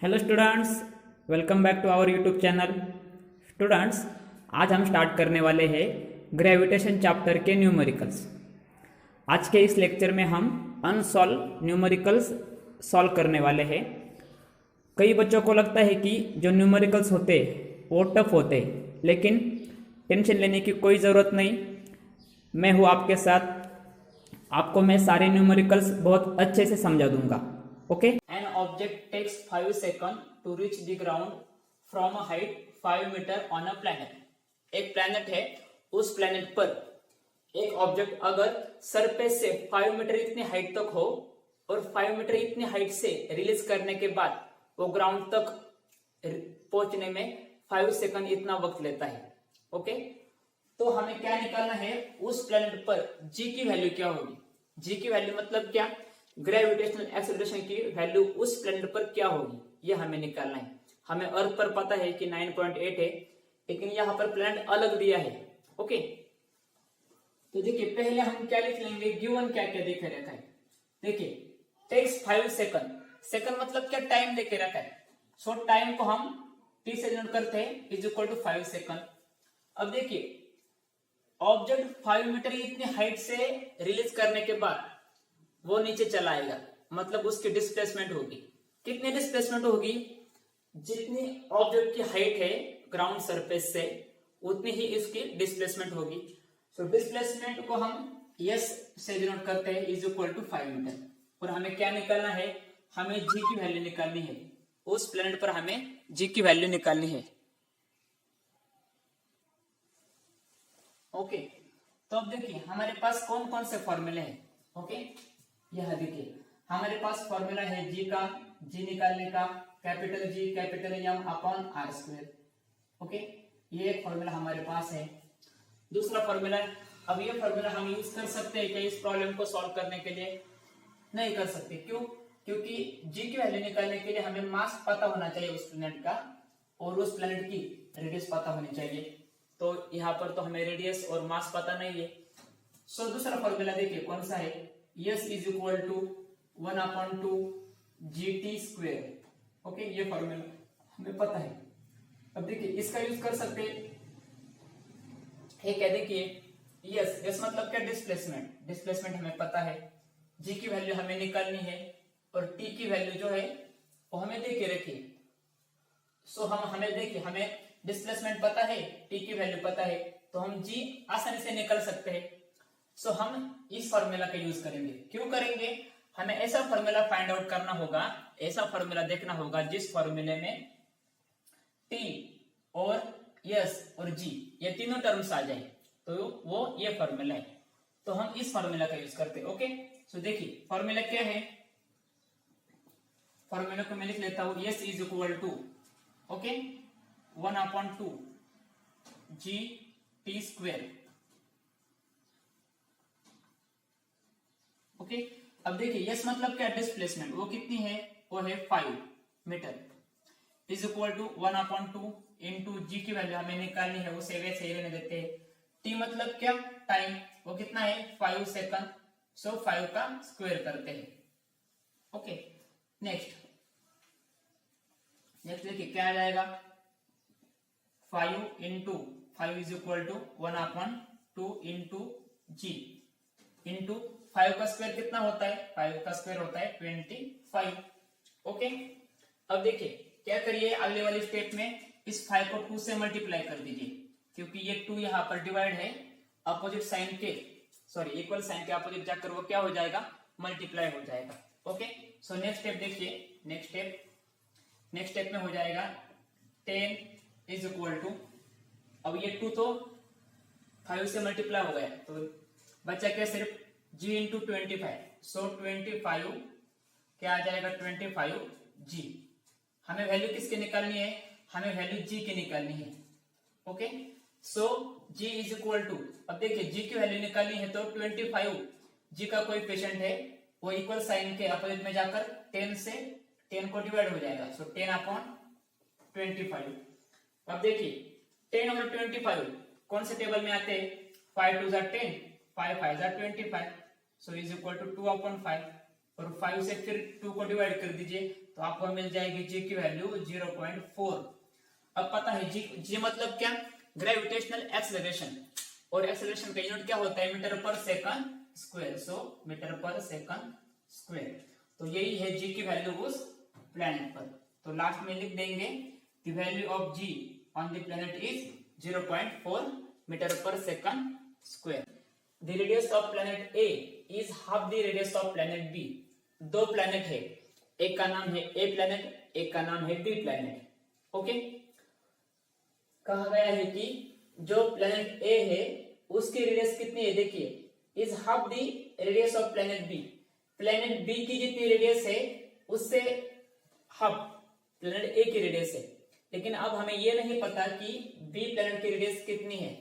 Hello students, welcome back to our YouTube channel. Students, आज हम start करने वाले हैं ग्रेविटेशन चैप्टर के न्यूमेरिकल्स। आज के इस लेक्चर में हम अनसॉल्व न्यूमेरिकल्स सॉल्व करने वाले हैं। कई बच्चों को लगता है कि जो न्यूमेरिकल्स होते वो टफ होते, लेकिन टेंशन लेने की कोई ज़रूरत नहीं। मैं हूँ आपके साथ, आपको मैं सारे न्यूमेरिकल्स बहुत अच्छे से समझा दूंगा। Okay. An object takes 5 seconds to reach the ground from a height 5 meter on a planet. एक प्लैनेट है, उस प्लैनेट पर एक ऑब्जेक्ट अगर सरफेस से 5 मीटर इतनी हाइट तक हो और 5 मीटर इतनी हाइट से रिलीज करने के बाद वो ग्राउंड तक पहुंचने में 5 सेकंड इतना वक्त लेता है। ओके, तो हमें क्या निकालना है, उस प्लैनेट पर जी की वैल्यू क्या होगी। जी की वैल्यू मतलब क्या, ग्रेविटेशनल एक्सेलरेशन की वैल्यू उस प्लैनेट पर क्या होगी, ये हमें निकालना है। हमें अर्थ पर पता है कि 9.8 है, लेकिन यहाँ पर प्लैनेट अलग दिया है। ओके, तो देखिए पहले हम क्या लिख लेंगे, गिवन क्या क्या देखे रखा है। देखिए टेक्स 5 सेकंड, सेकंड मतलब क्या, टाइम देके रखा है। सो टाइम को हम टी से डिनोट करते हैं, इज इक्वल टू 5 सेकंड। अब देखिए ऑब्जेक्ट 5 मीटर इतनी हाइट से रिलीज करने के बाद वो नीचे चला आएगा, मतलब उसकी डिस्प्लेसमेंट होगी। कितनी डिस्प्लेसमेंट होगी, जितनी ऑब्जेक्ट की हाइट है ग्राउंड सरफेस से उतनी ही इसकी डिस्प्लेसमेंट होगी। सो डिस्प्लेसमेंट को हम यस से डिनोट करते हैं, इज इक्वल टू 5 मीटर। और हमें क्या निकालना है, हमें जी की वैल्यू निकालनी है। उस प्लैनेट पर हमें जी की वैल्यू निकालनी है। ओके, तो अब देखिए हमारे पास कौन कौन से फॉर्मूले हैं। ओके, यह देखिए हमारे पास फॉर्मूला है जी का, जी निकालने का capital G capital M upon are square. Okay, ये एक फॉर्मूला हमारे पास है। दूसरा फॉर्मूला, अब ये फॉर्मूला हम यूज कर सकते हैं क्या इस प्रॉब्लम को सॉल्व करने के लिए? नहीं कर सकते। क्यों? क्योंकि जी की वैल्यू निकालने के लिए हमें मास पता होना चाहिए उस प्लैनेट का, और उस प्लैनेट की रेडियस पता होनी चाहिए। तो यहाँ पर तो हमें रेडियस और मास पता नहीं है। सो दूसरा फॉर्मूला देखिए कौन सा है, S is equal to 1/2 GT square. Okay, ये फॉर्मूला हमें पता है। अब देखिए इसका यूज कर सकते हैं क्या, देखिए यस, यस मतलब क्या, डिस्प्लेसमेंट। डिस्प्लेसमेंट हमें पता है, जी की वैल्यू हमें निकालनी है, और टी की वैल्यू जो है वो हमें दे के रखिए। सो हमें देखिए हमें डिस्प्लेसमेंट पता है, टी की वैल्यू पता है, तो हम जी आसानी से निकल सकते हैं। सो हम इस फॉर्मूला का यूज करेंगे। क्यों करेंगे, हमें ऐसा फॉर्मूला फाइंड आउट करना होगा, ऐसा फॉर्मूला देखना होगा जिस फॉर्मूले में टी और यस और जी ये तीनों टर्म्स आ जाए, तो वो ये फॉर्मूला है। तो हम इस फॉर्मूला का यूज करते हैं। ओके, सो देखिए फॉर्मूला क्या है, फॉर्मूला को मैं लिख लेता हूं, S is equal to, okay, 1/2 GT square. Okay, अब देखिए यस मतलब क्या, डिस्प्लेसमेंट, वो कितनी है, वो है 5 meter, is equal to 1/2 into g की वैल्यू हमें निकालनी है, उसे वैसे ही रहने देते हैं। टी मतलब क्या, टाइम, वो कितना है 5 सेकंड। सो 5 का स्क्वायर करते हैं। ओके, नेक्स्ट देखिए क्या आ जाएगा, 5 into 5 is equal to 1/2 into G into 5 का स्क्वायर कितना होता है, 5 का स्क्वायर होता है 25। ओके, अब देखिए क्या करिए, अगले वाली स्टेप में इस 5 को 2 से मल्टीप्लाई कर दीजिए, क्योंकि ये 2 यहाँ पर डिवाइड है, अपोजिट साइन के, सॉरी इक्वल साइन के अपोजिट जाकर वो क्या हो जाएगा, मल्टीप्लाई हो जाएगा। ओके, सो नेक्स्ट स्टेप देखिए, नेक्स्ट स्टेप में हो जाएगा 10 इज इक्वल टू, अब ये 2 तो 5 से मल्टीप्लाई हो गया, तो बचा क्या, सिर्फ g इंटू 25। सो 25 क्या आ जाएगा, 25 g। हमें वैल्यू किसकी निकालनी है, हमें वैल्यू g की निकालनी है। Okay, so g is equal to, अब देखिए g की वैल्यू निकालनी है तो 25 g का कोई पेशेंट है, वो इक्वल साइन के अपोजिट में जाकर 10 से 10 को डिवाइड हो जाएगा। सो 10/25। अब देखिए 10 और 25 कौन से टेबल में आते हैं, 5 2 10, 5 5 25। सो इज इक्वल टू 2/5, और 5 से फिर 2 को डिवाइड कर दीजिए तो आपको मिल जाएगी जी की वैल्यू 0.4। अब पता है जी मतलब क्या, ग्रेविटेशनल एक्सेलरेशन, और एक्सेलरेशन का यूनिट क्या होता है, मीटर पर सेकंड स्क्वायर। सो मीटर पर सेकंड स्क्वायर, तो यही है जी की वैल्यू उस प्लेनेट पर। तो लास्ट में लिख देंगे the value of g on the planet is 0.4 meter पर second square. The radius of planet A is half the radius of planet B. दो प्लेनेट है, एक का नाम है ए प्लेनेट, एक का नाम है बी प्लेनेट। ओके, कहा गया है कि जो प्लेनेट ए है उसकी रेडियस कितनी है, देखिए is half the radius of planet B. Planet B की जितनी रेडियस है उससे हाफ प्लेनेट ए की रेडियस है। लेकिन अब हमें यह नहीं पता कि बी प्लेनेट की रेडियस कितनी है।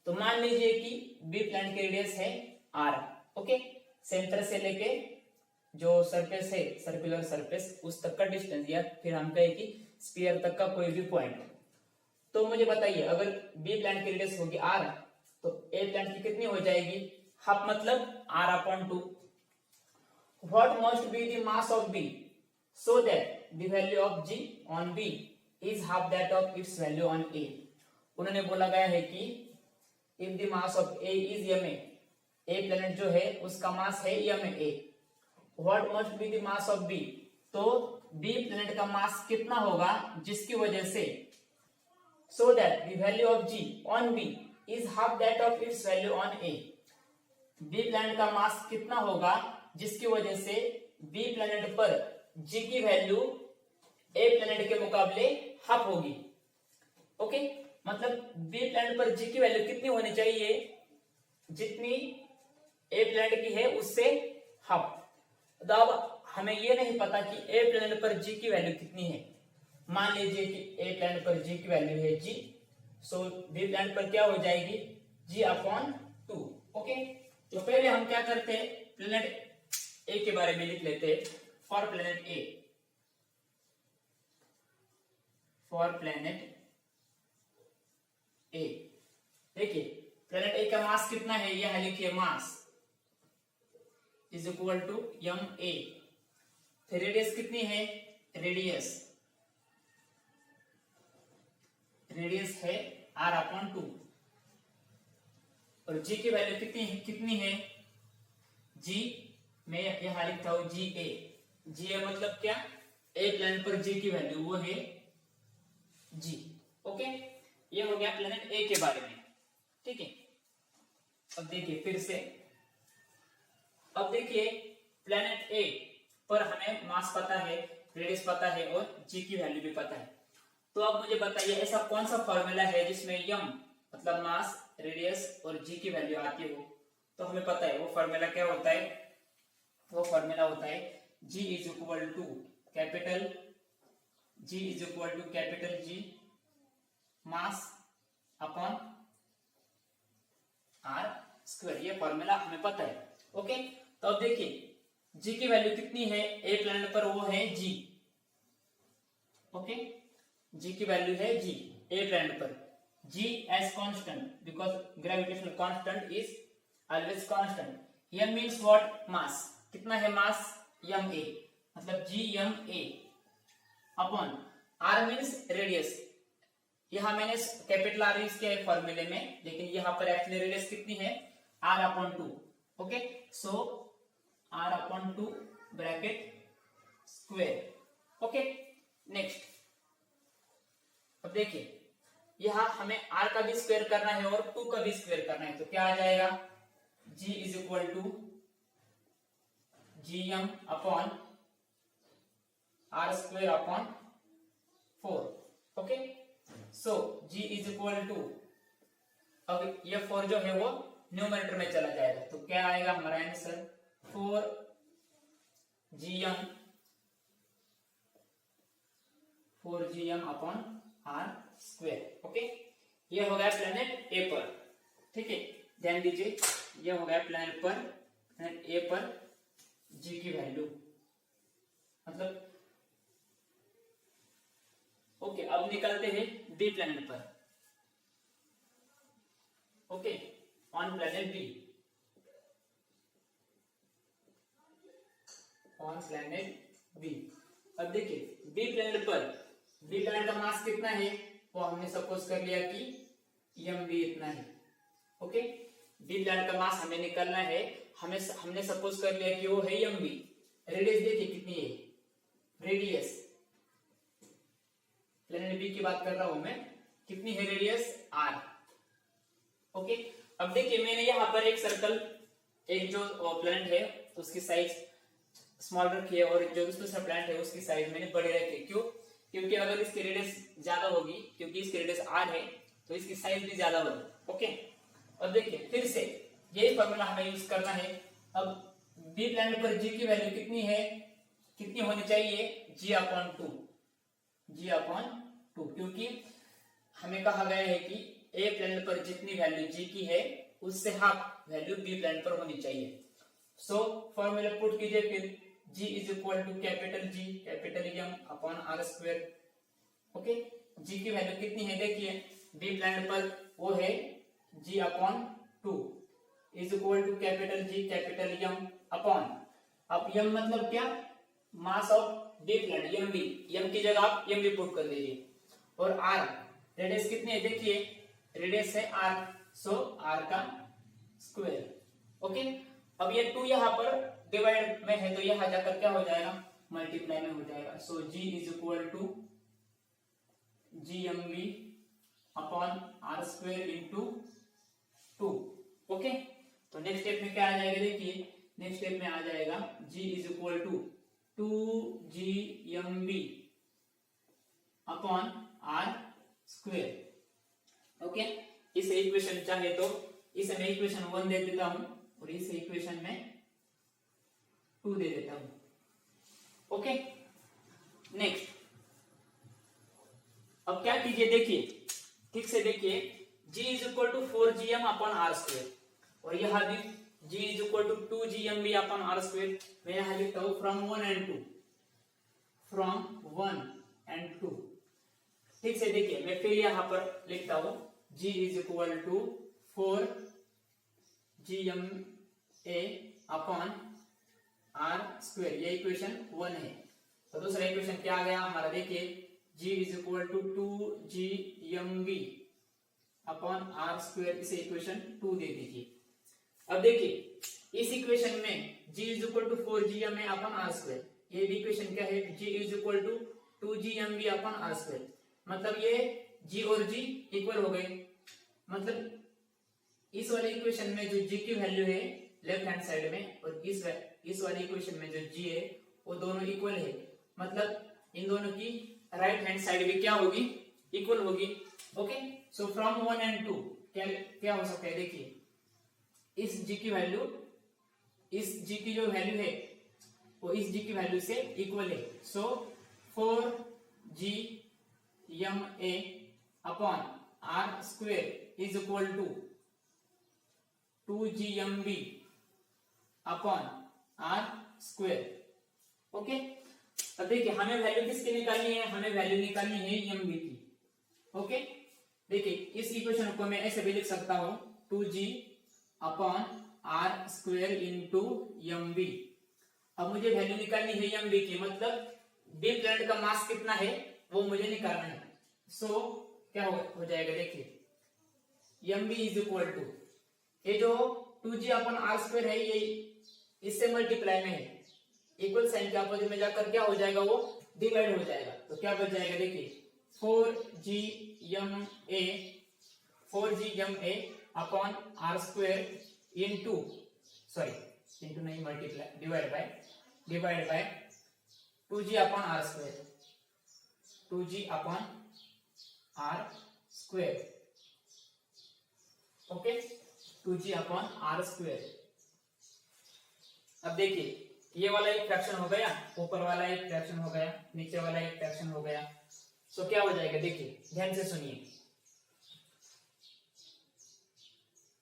तो मान लीजिए कि बी प्लेनेट की रेडियस है आर। ओके, सेंटर से लेके जो सरफेस है, सर्कुलर सरफेस, उस तक का डिस्टेंस, या फिर हम कहें कि स्फीयर तक का कोई भी पॉइंट। तो मुझे बताइए अगर बी प्लेनेट की रेडियस होगी आर, तो ए प्लेनेट की कितनी हो जाएगी, हाफ, मतलब r/2। What must be the mass of B so that the value of g on B is half that of its value on A. उन्होंने बोला गया है कि if the mass of A is ma, a planet जो है उसका mass है ma, what must be the mass of B, तो बी प्लेनेट का मास कितना होगा जिसकी वजह से, so that the value of g on b is half that of its value on a। b planet का मास कितना होगा जिसकी वजह से b प्लेनेट पर g की वैल्यू a प्लेनेट के मुकाबले हाफ होगी। ओके, मतलब b प्लेनेट पर g की वैल्यू कितनी होनी चाहिए, जितनी a प्लेनेट की है उससे हाफ। तो अब हमें यह नहीं पता कि a प्लेनेट पर g की वैल्यू कितनी है। मान लीजिए कि ए प्लेनेट पर जी की वैल्यू है जी, सो बी प्लेनेट पर क्या हो जाएगी, g/2। ओके, तो पहले हम क्या करते हैं, प्लेनेट ए के बारे में लिख लेते हैं। For planet A, for planet A, देखिए प्लेनेट ए का मास कितना है, यह लिखिए mass is equal to ma। फिर रेडियस कितनी है, रेडियस है r/2, और g की वैल्यू कितनी है g, मैं यहां लिखता हूं ga मतलब क्या, ए प्लेनेट पर g की वैल्यू वो है g। ओके, ये हो गया प्लेनेट ए के बारे में। ठीक है, अब देखिए फिर से, अब देखिए प्लेनेट ए पर हमें मास पता है, रेडियस पता है और जी की वैल्यू भी पता है। तो अब मुझे बताइए ऐसा कौन सा फॉर्मूला है जिसमें यम मतलब मास, रेडियस और जी की वैल्यू आती हो। तो हमें पता है वो फॉर्मूला क्या होता है, वो फॉर्मूला होता है G is equal to capital G mass upon are square. ये फॉर्मूला हमें पता है। ओके, तो अब देखिए जी की वैल्यू कितनी है, ए प्लेनेट पर वो है जी। ओके, जी की वैल्यू है जी ए प्लेनेट पर, g as constant because gravitational constant is always constant. M means what, mass, कितना है मास, एम ए, मतलब GMA upon R means radius. यहां मैंने कैपिटल आर यूज किया है फॉर्मूले में, लेकिन यहां पर एक्चुअली रेडियस कितनी है, r/2। ओके, सो r/2 bracket square. Okay, next, अब देखिए यहां हमें r का भी स्क्वायर करना है और 2 का भी स्क्वायर करना है। तो क्या आ जाएगा, G is equal to GM upon r square upon 4। Okay, so G is equal to, अब ये 4 जो है वो न्यूमरेटर में चला जाएगा। तो क्या आएगा हमारा answer, 4GM upon r square. Okay, ये हो गया प्लेनेट ए पर। ठीक है, ध्यान दीजिए ये हो गया प्लेनेट ए पर जी की वैल्यू, मतलब ओके। अब निकलते हैं बी प्लेनेट पर। Okay, on planet B, on planet B अब देखिए बी प्लैनेट का मास कितना है, वो हमने सपोज कर लिया कि mv इतना है। ओके, बी प्लैनेट का मास हमें निकालना है, हमने सपोज कर लिया कि वो है mv। रेडियस देखिए कितनी है, रेडियस प्लैनेट बी की बात कर रहा हूं मैं, कितनी है रेडियस r। ओके, अब देखिए मैंने यहाँ पर एक सर्कल, एक जो प्लैनेट है उसकी साइज स्मॉल रखी है और जो दूसरा प्लैनेट है उसकी साइज मैंने बड़ी रखी। क्यों? क्योंकि अगर इसकी रेडियस ज्यादा होगी, क्योंकि इसकी रेडियस r है तो इसकी साइज भी ज्यादा होगी। ओके, अब देखिए फिर से यही फॉर्मूला हमें यूज करना है। अब बी प्लैनेट पर g की वैल्यू कितनी है, कितनी होनी चाहिए, g/2, g/2, क्योंकि हमें कहा गया है कि ए प्लैनेट पर जितनी वैल्यू g की है उससे हाफ वैल्यू बी प्लैनेट पर होनी चाहिए। सो फॉर्मूला पुट कीजिए फिर, g is equal to capital G capital M upon r square. Okay, g की वैल्यू कितनी है देखिए, बी प्लैनेट पर वो है g/2 is equal to capital G capital M upon, अब m मतलब क्या, mass of B planet mv, m की जगह आप mv पुट कर दीजिए, और r रेडियस कितनी है देखिए, रेडियस है r, सो r का स्क्वायर। ओके, अब ये 2 यहाँ पर डिवाइड में है तो यहाँ जाकर क्या हो जाएगा, मल्टीप्लाई में हो जाएगा। So g is equal to gmv upon r square into 2। Okay, तो नेक्स्ट स्टेप में क्या आ जाएगा देखिए, नेक्स्ट स्टेप में आ जाएगा g is equal to 2gmv upon r square. Okay, इस इक्वेशन चाहे तो इसे मैं इक्वेशन 1 दे देता हूं और इस इक्वेशन में 2 दे देता हूं। ओके, नेक्स्ट अब क्या कीजिए देखिए, ठीक से देखिए, g is equal to 4gm upon r square, और यहां भी g is equal to 2gmv upon r square. मैं यहां लिखता हूं फ्रॉम 1 and 2, फ्रॉम 1 and 2। ठीक से देखिए, मैं फिर यहां पर लिखता हूं g is equal to 4gma upon r square, ये इक्वेशन 1 है। तो दूसरा इक्वेशन क्या आ गया हमारा देखिए, g is equal to 2gmv upon r square, इसे इक्वेशन 2 दे दीजिए। अब देखिए इस इक्वेशन में g is equal to 4gma upon r square, ये भी इक्वेशन क्या है, g is equal to 2gmv upon r square, मतलब ये g और g इक्वल हो गए। मतलब इस वाले इक्वेशन में जो g की वैल्यू है लेफ्ट हैंड साइड में, और इस वाले इक्वेशन में जो g है वो दोनों इक्वल है, मतलब इन दोनों की राइट हैंड साइड भी क्या होगी, इक्वल होगी। ओके, सो फ्रॉम 1 and 2 क्या हो सकता है देखिए, इस g की वैल्यू, इस g की जो वैल्यू है वो इस g की वैल्यू से इक्वल है। So 4gma upon r square is equal to 2gmv upon r square. Okay, अब देखिए हमें वैल्यू किसकी निकालनी है, हमें वैल्यू निकालनी है mv की। ओके, देखिए इस इक्वेशन को मैं ऐसे भी लिख सकता हूं 2g upon r square into mv। अब मुझे वैल्यू निकालनी है mv की, मतलब बी प्लैनेट का मास कितना है वो मुझे निकालना है। सो क्या हो जाएगा देखिए, mv इज इक्वल टू, ये जो 2g अपॉन r स्क्वायर है ये इससे मल्टीप्लाई में है, इक्वल साइन के अपोजिट में जाकर क्या हो जाएगा, वो डिवाइड हो जाएगा। तो क्या बच जाएगा देखिए, 4gma upon r square into, sorry into नहीं, multiply, divide by 2g upon r square, 2g upon r square. Okay, 2g upon r square. अब देखिए ये वाला एक फ्रैक्शन हो गया, ऊपर वाला एक फ्रैक्शन हो गया, नीचे वाला एक फ्रैक्शन हो गया। सो क्या हो जाएगा देखिए, ध्यान से सुनिए,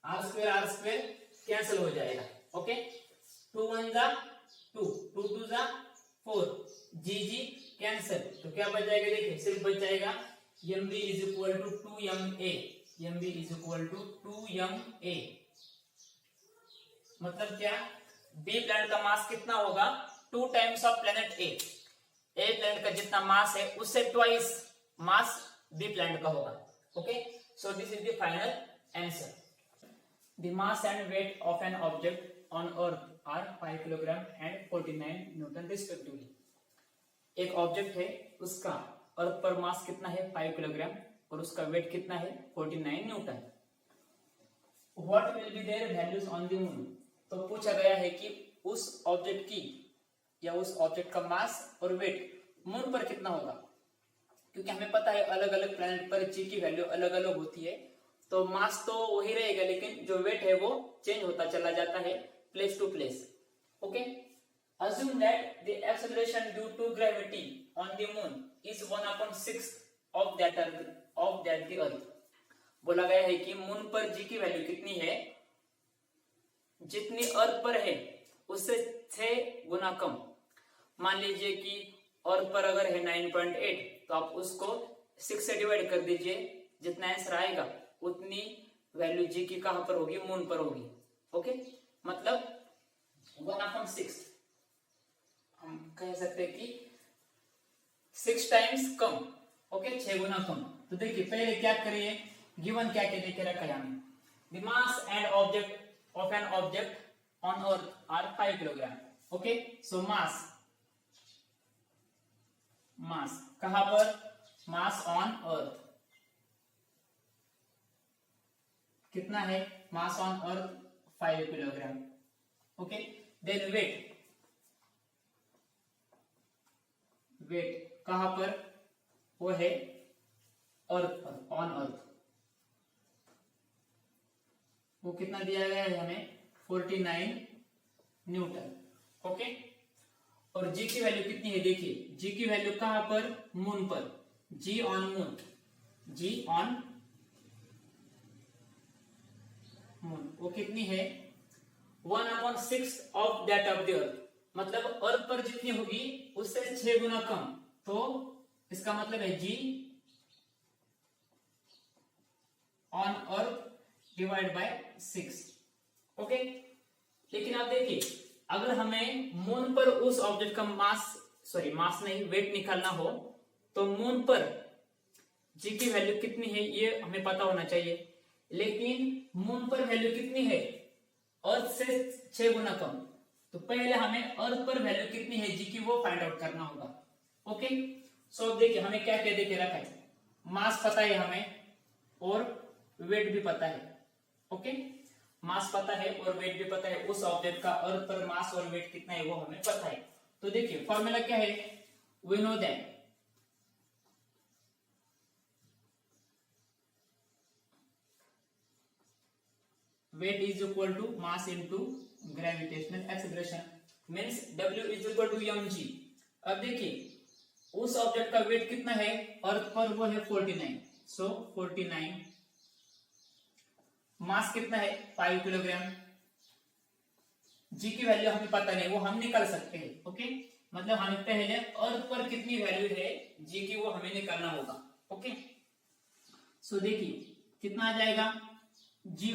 r स्क्वायर कैंसिल हो जाएगा। ओके, 2 1 जा 2, 2 2 जा 4, g कैंसिल, तो क्या बच जाएगा देखिए, सिर्फ बच जाएगा mv is equal to 2ma, mv is equal to 2ma। मतलब क्या, बी प्लैनेट का मास कितना होगा, 2 times of planet A. A planet का जितना मास है उससे ट्वाइस मास बी प्लैनेट का होगा। Okay, so this is the final answer. The mass and weight of an object on earth are 5 kilogram and 49 newton respectively. एक object है, उसका अर्थ पर मास कितना है 5 किलोग्राम और उसका वेट कितना है 49 Newton. What will be there values on the moon. तो पूछा गया है कि उस ऑब्जेक्ट की या उस ऑब्जेक्ट का मास और वेट मून पर कितना होगा, क्योंकि हमें पता है अलग अलग प्लैनेट पर जी की वैल्यू अलग अलग होती है, तो मास तो वही रहेगा लेकिन जो वेट है वो चेंज होता चला जाता है place to place. Okay, assume that the acceleration due to gravity on the moon is 1/6 of that the earth। बोला गया है कि मून पर जी की वैल्यू कितनी है, जितनी अर्थ पर है उससे 6 गुना कम। मान लीजिए कि अर्थ पर अगर है 9.8 तो आप उसको 6 से डिवाइड कर दीजिए, जितना आंसर आएगा उतनी वैल्यू जी की कहां पर होगी, मून पर होगी। ओके, मतलब 1/6 हम कह सकते हैं कि 6 टाइम्स कम। ओके, 6 गुना कम। तो देखिए पहले क्या करिए, गिवन क्या क्या देके रखा है हमें, the mass and object of an object on earth are 5 kilogram. Okay, so mass कहां पर, मास ऑन अर्थ कितना है, mass on earth 5 kilogram. Okay, then weight कहां पर, वो है अर्थ पर, ऑन अर्थ, वो कितना दिया गया है हमें 49 न्यूटन। ओके, और जी की वैल्यू कितनी है, देखिए जी की वैल्यू कहां पर, मून पर, g on moon, g on moon वो कितनी है 1/6 of that of the earth. मतलब अर्थ पर जितनी होगी उससे 6 गुना कम, तो इसका मतलब है g on earth divide by 6। Okay, लेकिन आप देखिए अगर हमें मून पर उस ऑब्जेक्ट का मास नहीं वेट निकालना हो तो मून पर जी की वैल्यू कितनी है ये हमें पता होना चाहिए, लेकिन मून पर वैल्यू कितनी है अर्थ से 6 गुना कम, तो पहले हमें अर्थ पर वैल्यू कितनी है जी की वो फाइंड आउट करना होगा। ओके, सो देखिए हमें क्या क्या देके रखा है, मास पता है हमें और वेट भी पता है। ओके, मास पता है और वेट भी पता है, उस ऑब्जेक्ट का अर्थ पर मास और वेट कितना है वो हमें पता है। तो देखिए फॉर्मूला क्या है, we know that weight is equal to mass into gravitational acceleration means W is equal to mg। अब देखिए उस ऑब्जेक्ट का वेट कितना है अर्थ पर, वो है 49, सो 49, मास कितना है 5 किलोग्राम, जी की वैल्यू हमें पता नहीं वो हम निकाल सकते हैं। ओके, मतलब हमें पहले अर्थ पर कितनी वैल्यू है जी की वो हमें निकालना होगा। ओके, सो देखिए कितना आ जाएगा, जी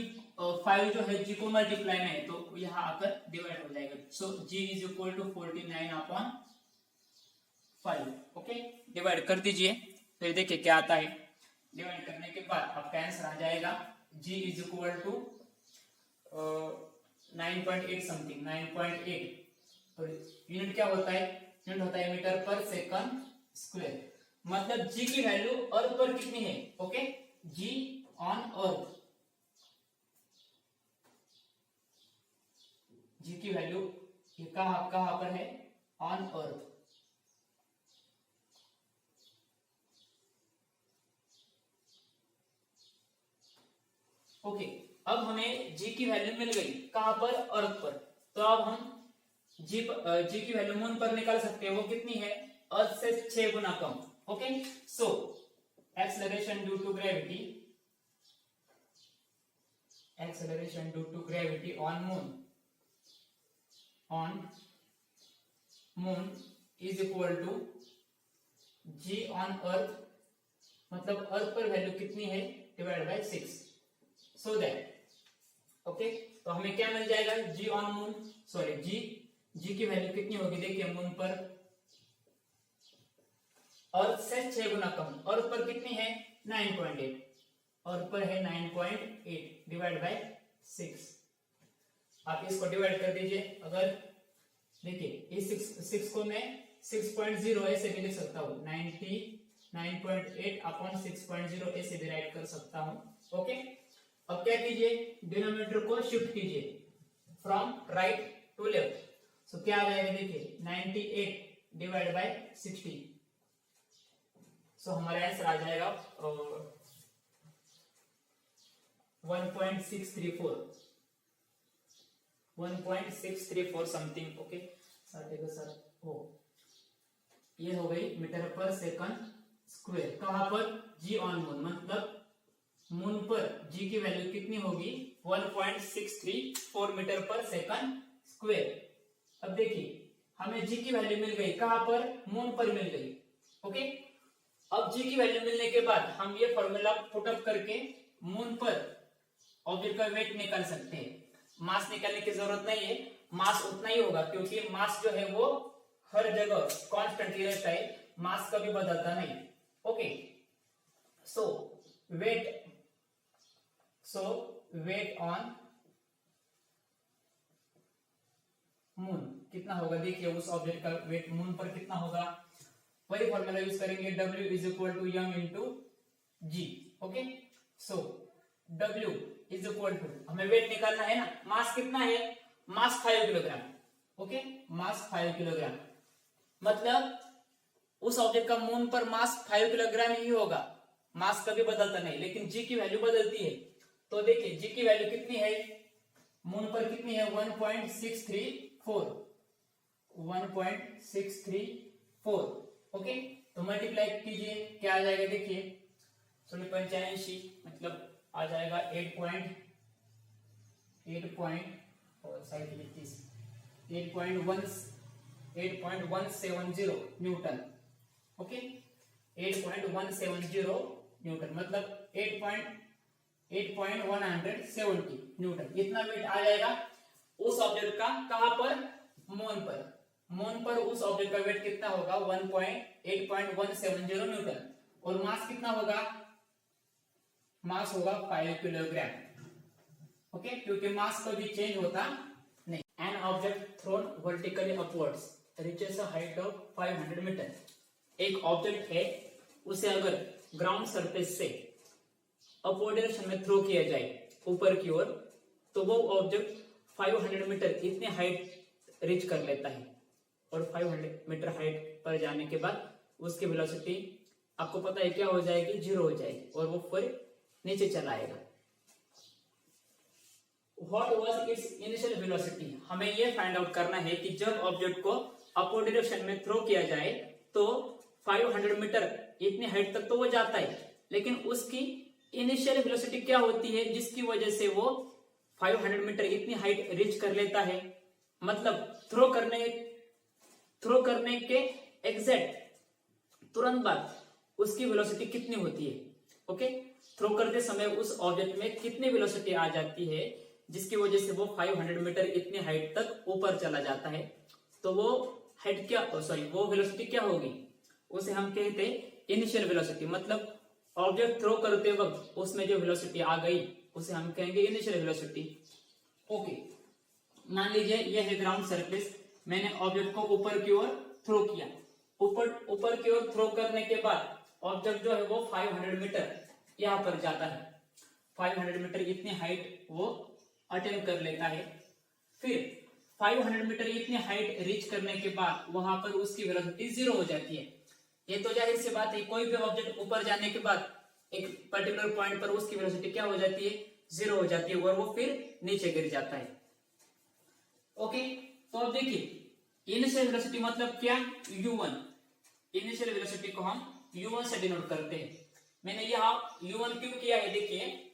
5 जो है जी को मल्टीप्लाई में है तो यहां आकर डिवाइड हो जाएगा, so g is equal to 49/5। Okay, divide कर दीजिए, फिर देखिए क्या आता है, डिवाइड करने के बाद आपका आंसर आ जाएगा जी इज इक्वल टू 9.8 समथिंग, 9.8, और यूनिट क्या होता है, यूनिट होता है मीटर पर सेकंड स्क्वायर। मतलब जी की वैल्यू अर्थ पर कितनी है, ओके, जी ऑन अर्थ, जी की वैल्यू ये कहां पर है, ऑन अर्थ। ओके, अब हमें जी की वैल्यू मिल गई कहां पर, अर्थ पर, तो अब हम जी की वैल्यू मून पर निकाल सकते हैं, वो कितनी है अर्थ से 6 गुना कम। Okay, so acceleration due to gravity on moon is equal to g on earth, मतलब अर्थ पर वैल्यू कितनी है divide by 6, so that okay, तो हमें क्या मिल जाएगा, g on moon, sorry g की वैल्यू कितनी होगी, देखिए मून पर अर्थ से 6 गुना कम। अर्थ पर कितनी है 9.8, अर्थ पर है 9.8 डिवाइड बाय 6। आप इसको डिवाइड कर दीजिए। अगर देखिए इस 6 को मैं 6.0 ऐसे भी लिख सकता हूँ, 99.8 अपॉन 6.0 ऐसे भी राइट कर सकता हूँ। ओके, अब क्या कीजिए, डिनोमिनेटर को शिफ्ट कीजिए फ्रॉम राइट टू लेफ्ट। सो क्या आ जाएगा, देखिए 98 डिवाइड बाय 60। सो हमारा आंसर आ जाएगा 1.634 समथिंग। ओके, सर हो ये हो गई मीटर पर सेकंड स्क्वायर। कहां पर, जी ऑन मून, मतलब मून पर जी की वैल्यू कितनी होगी 1.634 मीटर पर सेकंड स्क्वायर। अब देखिए हमें जी की वैल्यू मिल गई, कहां पर, मून पर मिल गई। ओके, अब जी की वैल्यू मिलने के बाद हम ये फॉर्मूला पुटअप करके मून पर ऑब्जेक्ट का वेट निकाल सकते हैं। मास निकालने की जरूरत नहीं है, मास उतना ही होगा क्योंकि मास जो है वो हर जगह कांस्टेंट ही रहता है, मास कभी बदलता नहीं। Okay, so weight on moon कितना होगा, देखिए उस ऑब्जेक्ट का वेट मून पर कितना होगा, वही फॉर्मूला यूज करेंगे, W is equal to m into G. Okay, so W is equal to, हमें वेट निकालना है ना, मास कितना है, mass 5 kilogram. Okay, mass 5 kilogram, मतलब उस ऑब्जेक्ट का मून पर मास 5 किलोग्राम ही होगा, मास कभी बदलता नहीं। लेकिन जी की वैल्यू बदलती है, तो देखिए जी की वैल्यू कितनी है, मून पर कितनी है 1.634। ओके, तो मल्टीप्लाई कीजिए, क्या आ जाएगा, देखिए 85 मतलब आ जाएगा 8.170 न्यूटन। ओके, 8.170 न्यूटन मतलब 8.170 न्यूटन, इतना वेट आ जाएगा उस ऑब्जेक्ट का। कहां पर, मून पर। मून पर उस ऑब्जेक्ट का वेट कितना होगा 8.170 न्यूटन, और मास कितना होगा, मास होगा 5 किलोग्राम। ओके, क्योंकि मास कभी चेंज होता नहीं। An object thrown vertically upwards reaches a height of 500 metre. एक ऑब्जेक्ट है, उसे अगर ग्राउंड सरफेस से अपवर्ड डायरेक्शन में थ्रो किया जाए ऊपर की ओर, तो वो ऑब्जेक्ट 500 मीटर इतने हाइट रीच कर लेता है, और 500 मीटर हाइट पर जाने के बाद उसकी वेलोसिटी आपको पता है क्या हो जाएगी, 0 हो जाएगी, और वो फिर नीचे चला आएगा। What was it's initial velocity, हमें ये फाइंड आउट करना है कि जब ऑब्जेक्ट को अपवर्ड डायरेक्शन में थ्रो किया जाए तो 500 मीटर इतनी हाइट तक तो वो जाता है, लेकिन उसकी इनिशियल वेलोसिटी क्या होती है जिसकी वजह से वो 500 मीटर इतनी हाइट रीच कर लेता है। मतलब थ्रो करने के एग्जैक्ट तुरंत बाद उसकी वेलोसिटी कितनी होती है। ओके, थ्रो करते समय उस ऑब्जेक्ट में कितनी वेलोसिटी आ जाती है जिसकी वजह से वो 500 मीटर इतनी हाइट तक ऊपर चला जाता है, तो वो हाइट क्या, वो वेलोसिटी क्या होगी, उसे हम कहते हैं इनिशियल वेलोसिटी। मतलब ऑब्जेक्ट थ्रो करते वक्त उसमें जो वेलोसिटी आ गई उसे हम कहेंगे इनिशियल वेलोसिटी। ओके, मान लीजिए यह है ग्राउंड सरफेस, मैंने ऑब्जेक्ट को ऊपर की ओर थ्रो किया, ऊपर की ओर थ्रो करने के बाद ऑब्जेक्ट जो है वो 500 मीटर यहां पर जाता है, 500 मीटर इतनी हाइट वो अटेन कर लेता है। फिर 500 मीटर इतनी हाइट रीच करने के बाद वहां पर उसकी वेलोसिटी 0 हो जाती है। ये तो जाहिर सी बात है, कोई भी ऑब्जेक्ट ऊपर जाने के बाद एक पर्टिकुलर पॉइंट पर उसकी वेलोसिटी क्या हो जाती है, 0 हो जाती है, और वो फिर नीचे गिर जाता है। ओके, तो अब देखिए इनिशियल वेलोसिटी मतलब क्या, u1। इनिशियल वेलोसिटी को हम u1 से डिनोट करते हैं। मैंने यहां u1 क्यों किया है, देखिए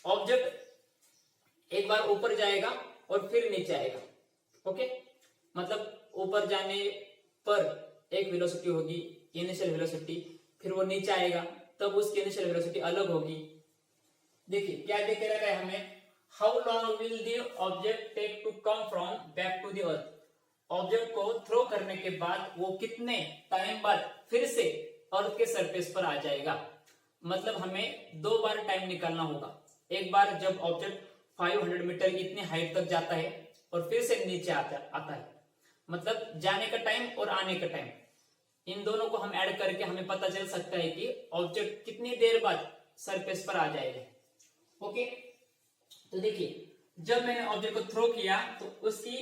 ऑब्जेक्ट एक बार ऊपर जाएगा और फिर नीचे आएगा। ओके, मतलब ऊपर जाने पर एक वेलोसिटी होगी इनिशियल वेलोसिटी, फिर वो नीचे आएगा तब उसकी इनिशियल वेलोसिटी अलग होगी। देखिए क्या दे के रखा है हमें, how long will the object take to come from back to the earth. Object को थ्रो करने के बाद वो कितने टाइम बाद फिर से अर्थ के सरफेस पर आ जाएगा। मतलब हमें 2 बार टाइम निकालना होगा। एक बार जब ऑब्जेक्ट 500 मीटर इतनी हाइट तक जाता है और फिर से नीचे आता है, मतलब जाने का टाइम और आने का टाइम, इन दोनों को हम ऐड करके हमें पता चल सकता है कि ऑब्जेक्ट कितनी देर बाद सरफेस पर आ जाएगा। ओके, तो देखिए जब मैंने ऑब्जेक्ट को थ्रो किया तो उसकी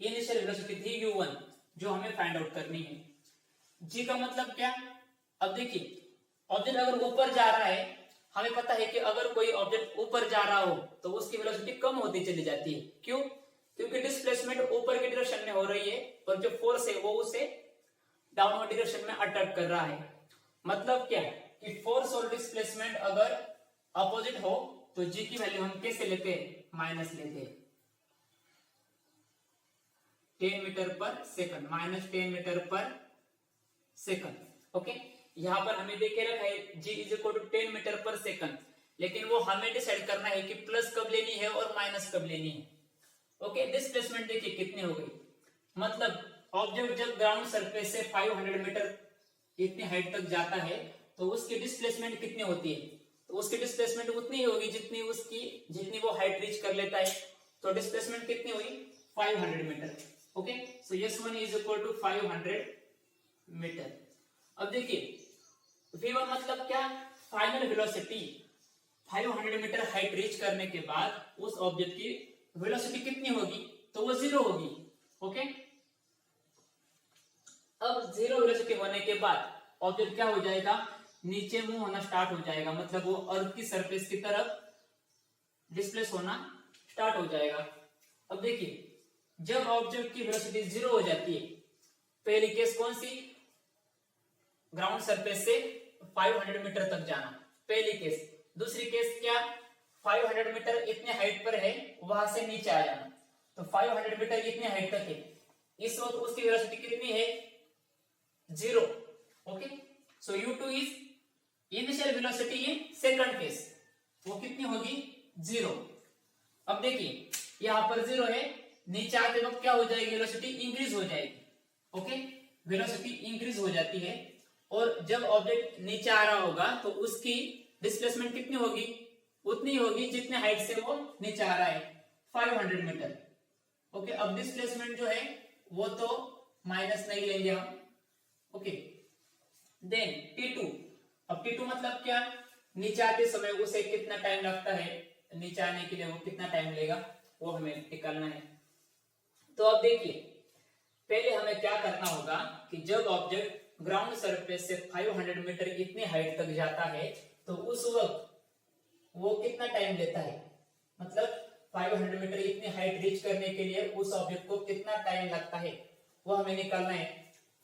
इनिशियल वेलोसिटी थी u1 जो हमें फाइंड आउट करनी है। g का मतलब क्या? अब देखिए ऑब्जेक्ट अगर ऊपर जा रहा है, हमें पता है कि अगर कोई ऑब्जेक्ट ऊपर जा रहा हो तो उसकी वेलोसिटी कम होती चली जाती है। क्यों? क्योंकि डिस्प्लेसमेंट ऊपर की डायरेक्शन में हो रही है और जो फोर्स है वो उसे डाउनवर्ड डायरेक्शन में अट्रैक्ट कर रहा है। मतलब क्या कि फोर्स और डिस्प्लेसमेंट अगर अपोजिट हो तो g की वैल्यू हम कैसे लेते हैं? माइनस लेते हैं 10 मीटर पर सेकंड, माइनस 10 मीटर पर सेकंड। ओके, यहां पर हमें देखे रखा है g is equal to 10 metre पर सेकंड, लेकिन वो हमें डिसाइड करना है कि प्लस कब लेनी है और माइनस कब लेनी है। ओके, डिस्प्लेसमेंट देखिए कितनी हो गई, मतलब ऑब्जेक्ट जब ग्राउंड सरफेस से 500 मीटर इतनी हाइट तक जाता है तो उसकी डिस्प्लेसमेंट कितनी होती है? तो उसकी डिस्प्लेसमेंट उतनी ही होगी जितनी वो हाइट रीच कर लेता है। तो डिस्प्लेसमेंट कितनी हुई? 500 metre. Okay, so s1 is equal to 500 metre. अब देखिए v1 मतलब क्या? Final velocity. 500 metre height reach करने के बाद उस ऑब्जेक्ट की वेलोसिटी कितनी होगी? तो वो 0 होगी। ओके, अब 0 वेलोसिटी होने के बाद ऑब्जेक्ट क्या हो जाएगा? नीचे मूव होना स्टार्ट हो जाएगा, मतलब वो अर्थ की सरफेस की तरफ डिस्प्लेस होना स्टार्ट हो जाएगा। अब देखिए जब ऑब्जेक्ट की वेलोसिटी 0 हो जाती है, पहली केस कौन सी? ग्राउंड सरफेस से 500 मीटर तक जाना, पहली केस। दूसरी केस क्या? 500 मीटर इतने हाइट पर है, वहां से नीचे आ जाना। तो 500 मीटर इतने हाइट तक है, इस वक्त उसकी वेलोसिटी कितनी है? 0। Okay, so u2 is initial velocity in second case, वो कितनी होगी? 0। अब देखिए यहां पर 0 है, नीचे आते वक्त क्या हो जाएगी? वेलोसिटी इंक्रीज हो जाएगी। ओके, वेलोसिटी इंक्रीज हो जाती है और जब ऑब्जेक्ट नीचे आ रहा होगा तो उसकी डिस्प्लेसमेंट कितनी होगी? उतनी होगी जितने हाइट से वो नीचे आ रहा है, 500 मीटर। ओके, अब डिस्प्लेसमेंट जो है वो तो माइनस नहीं लेंगे हम। Okay, then T2। अब T2 मतलब क्या? नीचे आते समय उसे कितना टाइम लगता है, नीचे आने के लिए वो कितना टाइम लेगा, वो हमें निकालना है। तो अब देखिए पहले हमें क्या करना होगा कि जब ऑब्जेक्ट ग्राउंड सरफेस से 500 मीटर इतनी हाइट तक जाता है तो उस वक्त वो कितना टाइम लेता है, मतलब 500 मीटर इतनी हाइट रीच करने के लिए उस ऑब्जेक्ट को कितना टाइम लगता है, वो हमें निकालना है।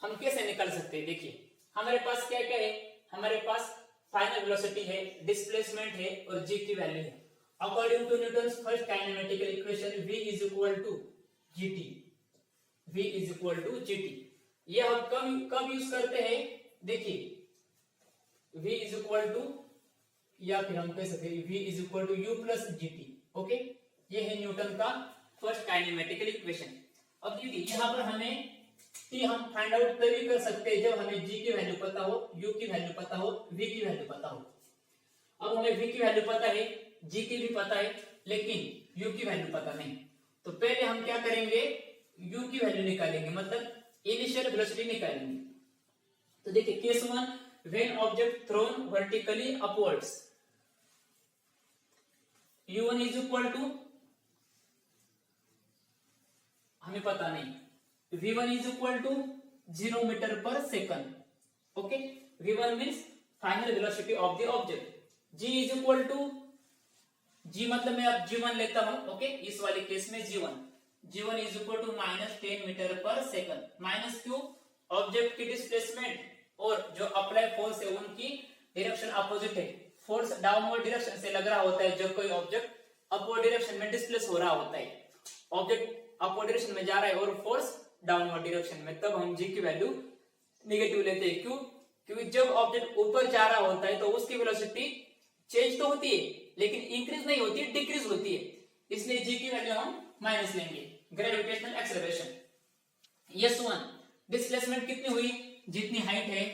हम कैसे निकाल सकते हैं? देखिए हमारे पास क्या क्या है? हमारे पास फाइनल वेलोसिटी है, डिस्प्लेसमेंट है और g की वैल्यू है। According to Newton's first kinematical equation v is equal to gt, v is equal to gt। ये हम कब यूज करते हैं? देखिए v इज इक्वल टू, या फिर हम कह सकते हैं v is equal to u plus gt। Okay, ये है न्यूटन का फर्स्ट काइनेमेटिकल इक्वेशन। अब देखिए यहाँ पर हमें t हम फाइंड आउट तभी कर सकते हैं जब हमें g की वैल्यू पता हो, u की वैल्यू पता हो, v की वैल्यू पता हो। अब हमें v की वैल्यू पता है, g की भी पता है, लेकिन u की वैल्यू पता नहीं। तो पहले हम क्या करेंगे? u की वैल्यू निकालेंगे, मतलब इनिशियल वेलोसिटी निकालेंगे। तो देखिए case 1, when object thrown vertically upwards, u1 is equal to, हमें पता नहीं, v1 is equal to 0 meter पर second. Okay, v1 means final velocity of the object. g is equal to, g मतलब मैं अब g1 लेता हूं। ओके, इस वाले केस में g1 is equal to minus 10 metre पर सेकंड। माइनस क्यों? ऑब्जेक्ट की डिस्प्लेसमेंट और जो अप्लाई फोर्स है उनकी डायरेक्शन अपोजिट है। फोर्स डाउनवर्ड डायरेक्शन से लग रहा होता है जब कोई ऑब्जेक्ट अपवर्ड डायरेक्शन में डिस्प्लेस हो रहा होता है। ऑब्जेक्ट अपवर्ड डायरेक्शन में जा रहा है और फोर्स डाउनवर्ड डायरेक्शन में, तब हम g की वैल्यू नेगेटिव लेते हैं। क्यों? क्योंकि जब ऑब्जेक्ट ऊपर जा रहा होता है तो उसकी वेलोसिटी चेंज तो होती है लेकिन इंक्रीज नहीं होती, डिक्रीज होती है, इसलिए g की वैल्यू हम माइनस लेंगे। ग्रेविटेशनल एक्सेलरेशन S1, डिस्प्लेसमेंट कितनी हुई? जितनी हाइट है।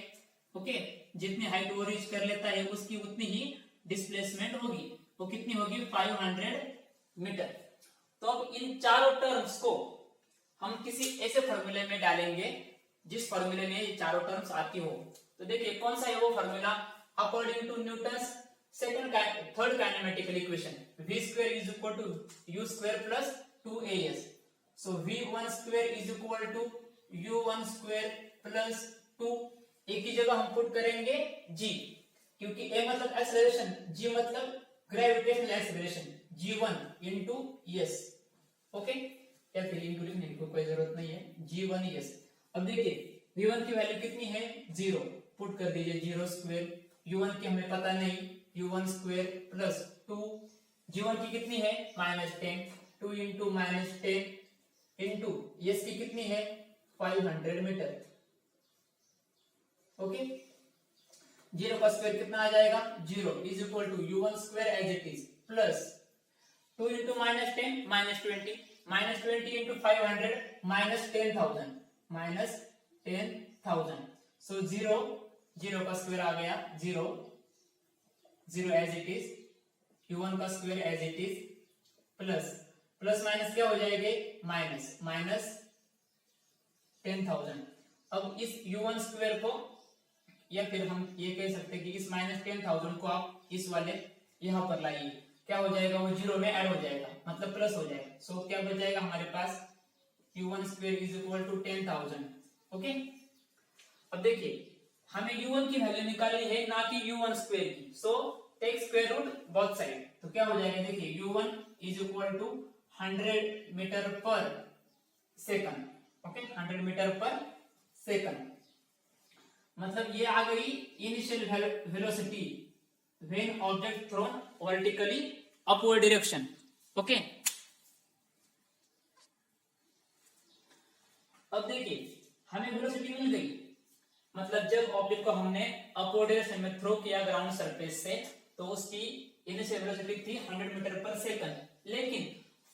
ओके, जितनी हाइट वो रीच कर लेता है उसकी उतनी ही डिस्प्लेसमेंट होगी, वो कितनी होगी 500 मीटर। तो अब इन चारों टर्म्स को हम किसी ऐसे फॉर्मूले में डालेंगे जिस फॉर्मूले में ये चारों टर्म्स आती हो। तो देखिए कौन सा है वो formula, according to Newton's third kinematical equation, v square is equal to u square plus 2as, so v1 square is equal to u1 square plus 2, एक ही जगह हम पुट करेंगे g, क्योंकि a मतलब एक्सेलरेशन, g मतलब gravitational acceleration, g1 into s, okay, या फिर into लिखने की कोई जरूरत नहीं है, g1 s। अब देखिए v1 की वैल्यू कितनी है 0, पुट कर दीजिए 0 स्क्वायर, u1 की हमें पता नहीं, u1 स्क्वायर प्लस 2, g1 की कितनी है -10, 2 इंटू -10 इंटू s की कितनी है 500 मीटर, ओके। 0 का स्क्वायर कितना आ जाएगा 0 is equal to u1 square as it is plus 2 into -10 -20, -20 into 500 -10,000, so 0 का स्क्वायर आ गया 0 एज इट इज, u1 का square as it is plus minus क्या हो जाएगा माइनस 10,000। अब इस u1 स्क्वायर को, या फिर हम ये कह सकते हैं कि इस -10,000 को आप इस वाले यहां पर लाइए, क्या हो जाएगा वो 0 में ऐड हो जाएगा, मतलब प्लस हो जाएगा, सो क्या बच जाएगा हमारे पास u1 square is equal to 10,000, okay. अब देखिए हमें u1 की वैल्यू निकालनी है ना कि u1 स्क्वायर की, so take square root both side, तो क्या हो जाएगा देखिए u1 is equal to 100 metre पर सेकंड, ओके, 100 मीटर पर सेकंड, मतलब ये आ गई initial velocity when object thrown vertically upward direction, okay. अब देखिए हमें वेलोसिटी मिल गई, मतलब जब ऑब्जेक्ट को हमने अपवर्ड डायरेक्शन में थ्रो किया ग्राउंड सरफेस से, तो उसकी इनिशियल वेलोसिटी थी 100 मीटर पर सेकंड, लेकिन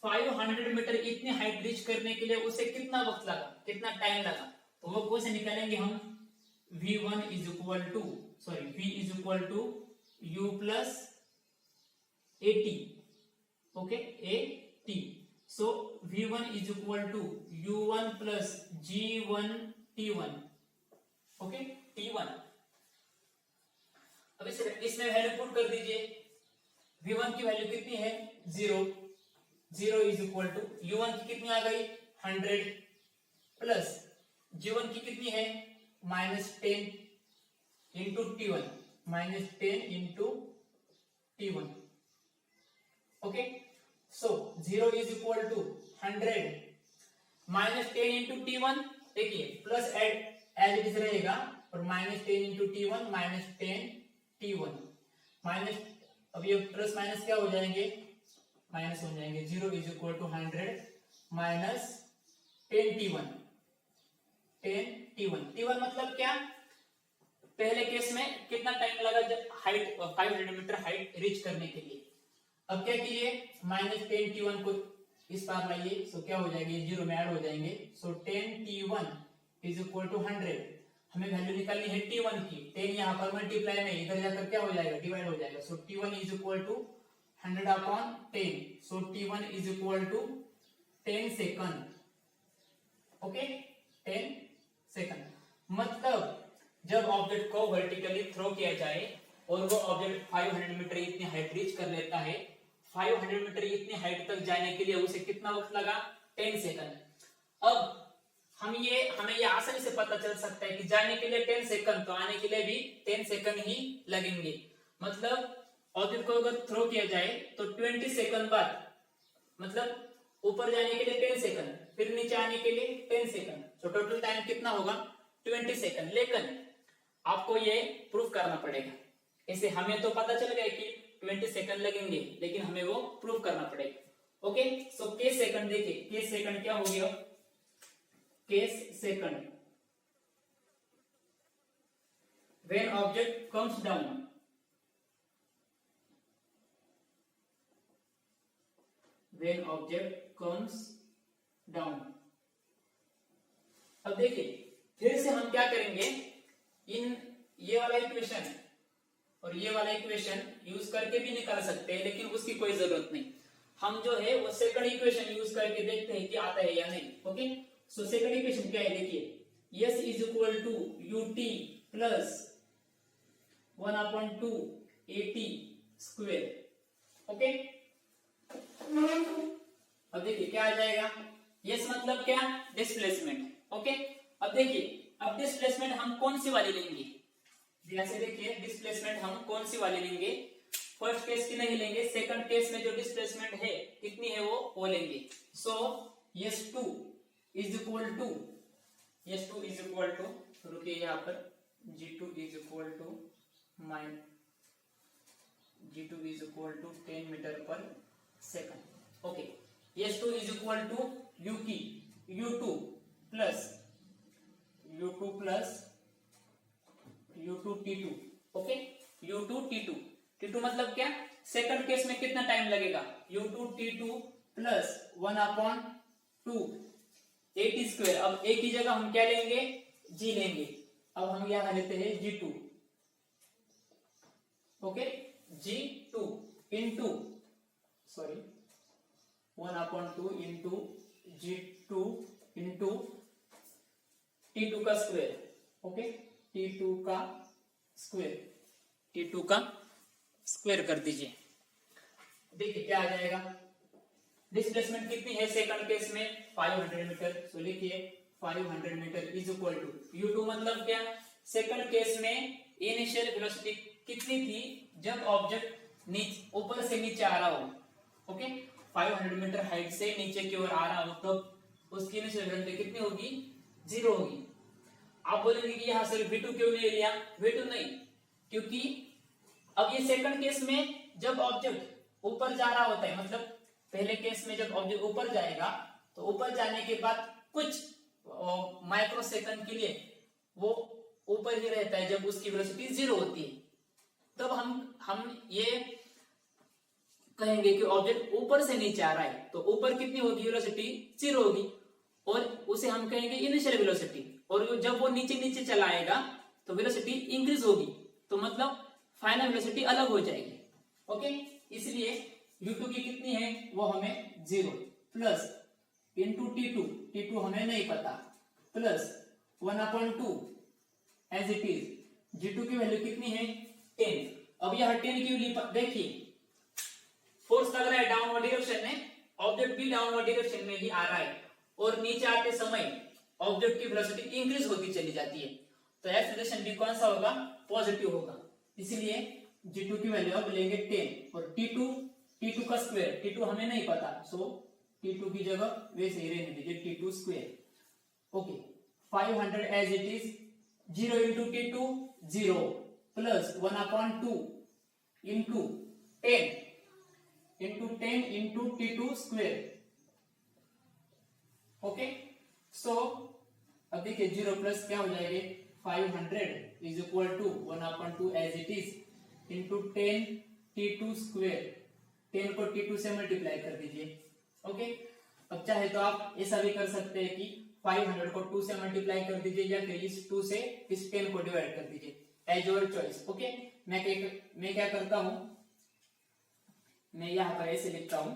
500 मीटर इतनी हाइट रीच करने के लिए उसे कितना वक्त लगा, कितना टाइम लगा, तो वो कैसे निकालेंगे हम, v is equal to u plus at, okay, at, so v1 is equal to u1 plus g1 t1, okay, t1। अब इसमें वैल्यू पुट कर दीजिए, v1 की वैल्यू कितनी है 0 इज इक्वल टू u1 की कितनी आ गई 100 प्लस g1 की कितनी है -10 into t1, -10 into t1, okay, so 0 is equal to 100 -10 into t1, देखिए प्लस एज इट इज रहेगा, और -10 इंटू t1 -10 t1 माइनस, अब ये प्लस माइनस क्या हो जाएंगे माइनस हो जाएंगे, 0 is equal to 100 minus 10 t1 मतलब क्या, पहले केस में कितना टाइम लगा जब हाइट 500 मीटर हाइट रीच करने के लिए, अब क्या कीजिए -10 t1 को इस पार लाइए, सो क्या हो जाएंगे 0 में ऐड हो जाएंगे, सो 10 t1 इज इक्वल टू 100, हमें वैल्यू निकालनी है t1 की, 10 यहाँ पर मल्टीप्लाई में इधर जाकर क्या हो जाएगा डिवाइड हो जाएगा, so t1 is equal to 100 upon 10, so t1 is equal to 10 second, okay, 10 second. मतलब जब ऑब्जेक्ट को वर्टिकली थ्रो किया जाए और वो ऑब्जेक्ट 500 मीटर इतनी हाइट रीच कर लेता है, 500 मीटर इतनी हाइट तक जाने के लिए उसे कितना वक्त लगा 10 सेकंड। अब हमें ये आसानी से पता चल सकता है कि जाने के लिए 10 सेकंड, तो आने के लिए भी 10 सेकंड ही लगेंगे, मतलब ऑब्जेक्ट को अगर थ्रो किया जाए तो 20 सेकंड बाद, मतलब ऊपर जाने के लिए 10 सेकंड, फिर नीचे आने के लिए 10 सेकंड, तो टोटल टाइम कितना होगा 20 सेकंड। लेकिन आपको ये प्रूफ करना पड़ेगा, ऐसे हमें तो पता चल गया कि 20 सेकंड लगेंगे, लेकिन हमें वो प्रूफ करना पड़ेगा, ओके। सो केस सेकंड देखिए, केस सेकंड क्या हो गया, case second when object comes down, when object comes down। अब देखिए फिर से हम क्या करेंगे, ये वाला इक्वेशन और ये वाला इक्वेशन यूज करके भी निकाल सकते हैं, लेकिन उसकी कोई जरूरत नहीं। हम जो है वो सेकंड इक्वेशन यूज करके देखते हैं कि आता है या नहीं। ओके, सो सेकंड इक्वेशन क्या है, देखिए s is equal to ut plus 1/2 at square. Okay, अब देखिए क्या आ जाएगा, यस मतलब क्या, डिस्प्लेसमेंट। ओके, अब देखिए अब डिस्प्लेसमेंट हम कौन सी वाली लेंगे, जैसे देखिए डिस्प्लेसमेंट हम कौन सी वाली लेंगे, फर्स्ट केस की नहीं लेंगे, सेकंड केस में जो डिस्प्लेसमेंट है कितनी है वो लेंगे। सो s2 इज इक्वल टू रुकिए यहाँ पर g2 is equal to 10 metre पर second. Okay, s2 is equal to u2 plus u2 t2। Okay, u2 t2 मतलब क्या, सेकंड केस में कितना टाइम लगेगा, u2 t2 plus 1/2 at square. अब a की जगह हम क्या लेंगे, g लेंगे। अब हम यहां लेते हैं g2। Okay, g2 into 1/2 into g2 into t2 का स्क्वायर। ओके, t2 का स्क्वायर कर दीजिए। देखिए क्या आ जाएगा, डिस्प्लेसमेंट कितनी है सेकंड केस में, 500 मीटर। सो लिखिए 500 metre is equal to u2 मतलब क्या, सेकंड केस में इनिशियल वेलोसिटी कितनी थी जब ऑब्जेक्ट ऊपर से नीचे आ रहा हो। ओके, 500 मीटर हाइट से नीचे की ओर आ रहा हो तो उसकी इनिशियल वेलोसिटी कितनी होगी, 0 होगी। आप बोलेंगे कि यहाँ सिर्फ v2 क्यों नहीं लिया, v2 नहीं, क्योंकि अब ये सेकंड केस में जब ऑब्जेक्ट ऊपर जा रहा होता है, मतलब पहले केस में जब ऑब्जेक्ट ऊपर जाएगा तो ऊपर जाने के बाद कुछ माइक्रो सेकंड के लिए वो ऊपर ही रहता है जब उसकी वेलोसिटी 0 होती है। तब हम ये कहेंगे कि ऑब्जेक्ट ऊपर से नीचे आ रहा है, तो ऊपर कितनी होगी, वेलोसिटी 0 होगी, और उसे हम कहेंगे इनिशियल वेलोसिटी। और जब वो नीचे चला आएगा तो वेलोसिटी इंक्रीज होगी, तो मतलब फाइनल वेलोसिटी अलग हो जाएगी। ओके, इसलिए u2 की कितनी है वो हमें 0 प्लस इंटू t2 हमें नहीं पता, plus 1/2 as it is g2 की वैल्यू कितनी है 10। अब यह 10 क्यों ली, देखिए फोर्स लग रहा है डाउनवर्ड डायरेक्शन में, ऑब्जेक्ट भी डाउनवर्ड डायरेक्शन में ही आ रहा है, और नीचे आते समय ऑब्जेक्ट की वेलोसिटी इंक्रीज होती चली जाती है, तो एक्सेलरेशन भी कौन सा होगा, पॉजिटिव होगा। इसलिए g2 की वैल्यू अब लेंगे 10, और t2 का स्क्वायर, t2 हमें नहीं पता, सो t2 की जगह वैसे ही रहने दीजिए t2 square. Okay, 500 as it is, 0 into t2 0 plus 1/2 into 10 into t2 square. Okay, so अब देखिए 0 प्लस क्या हो जाएंगे, 500 is equal to 1/2 as it is into 10 t2 square. 10 को t2 से मल्टीप्लाई कर दीजिए। ओके, अब चाहे तो आप ऐसा भी कर सकते हैं कि 500 को 2 से मल्टीप्लाई कर दीजिए, या फिर इस 2 से इस 10 को डिवाइड कर दीजिए, एज योर चॉइस। ओके, मैं क्या करता हूं, मैं यहां पर ऐसे लिखता हूं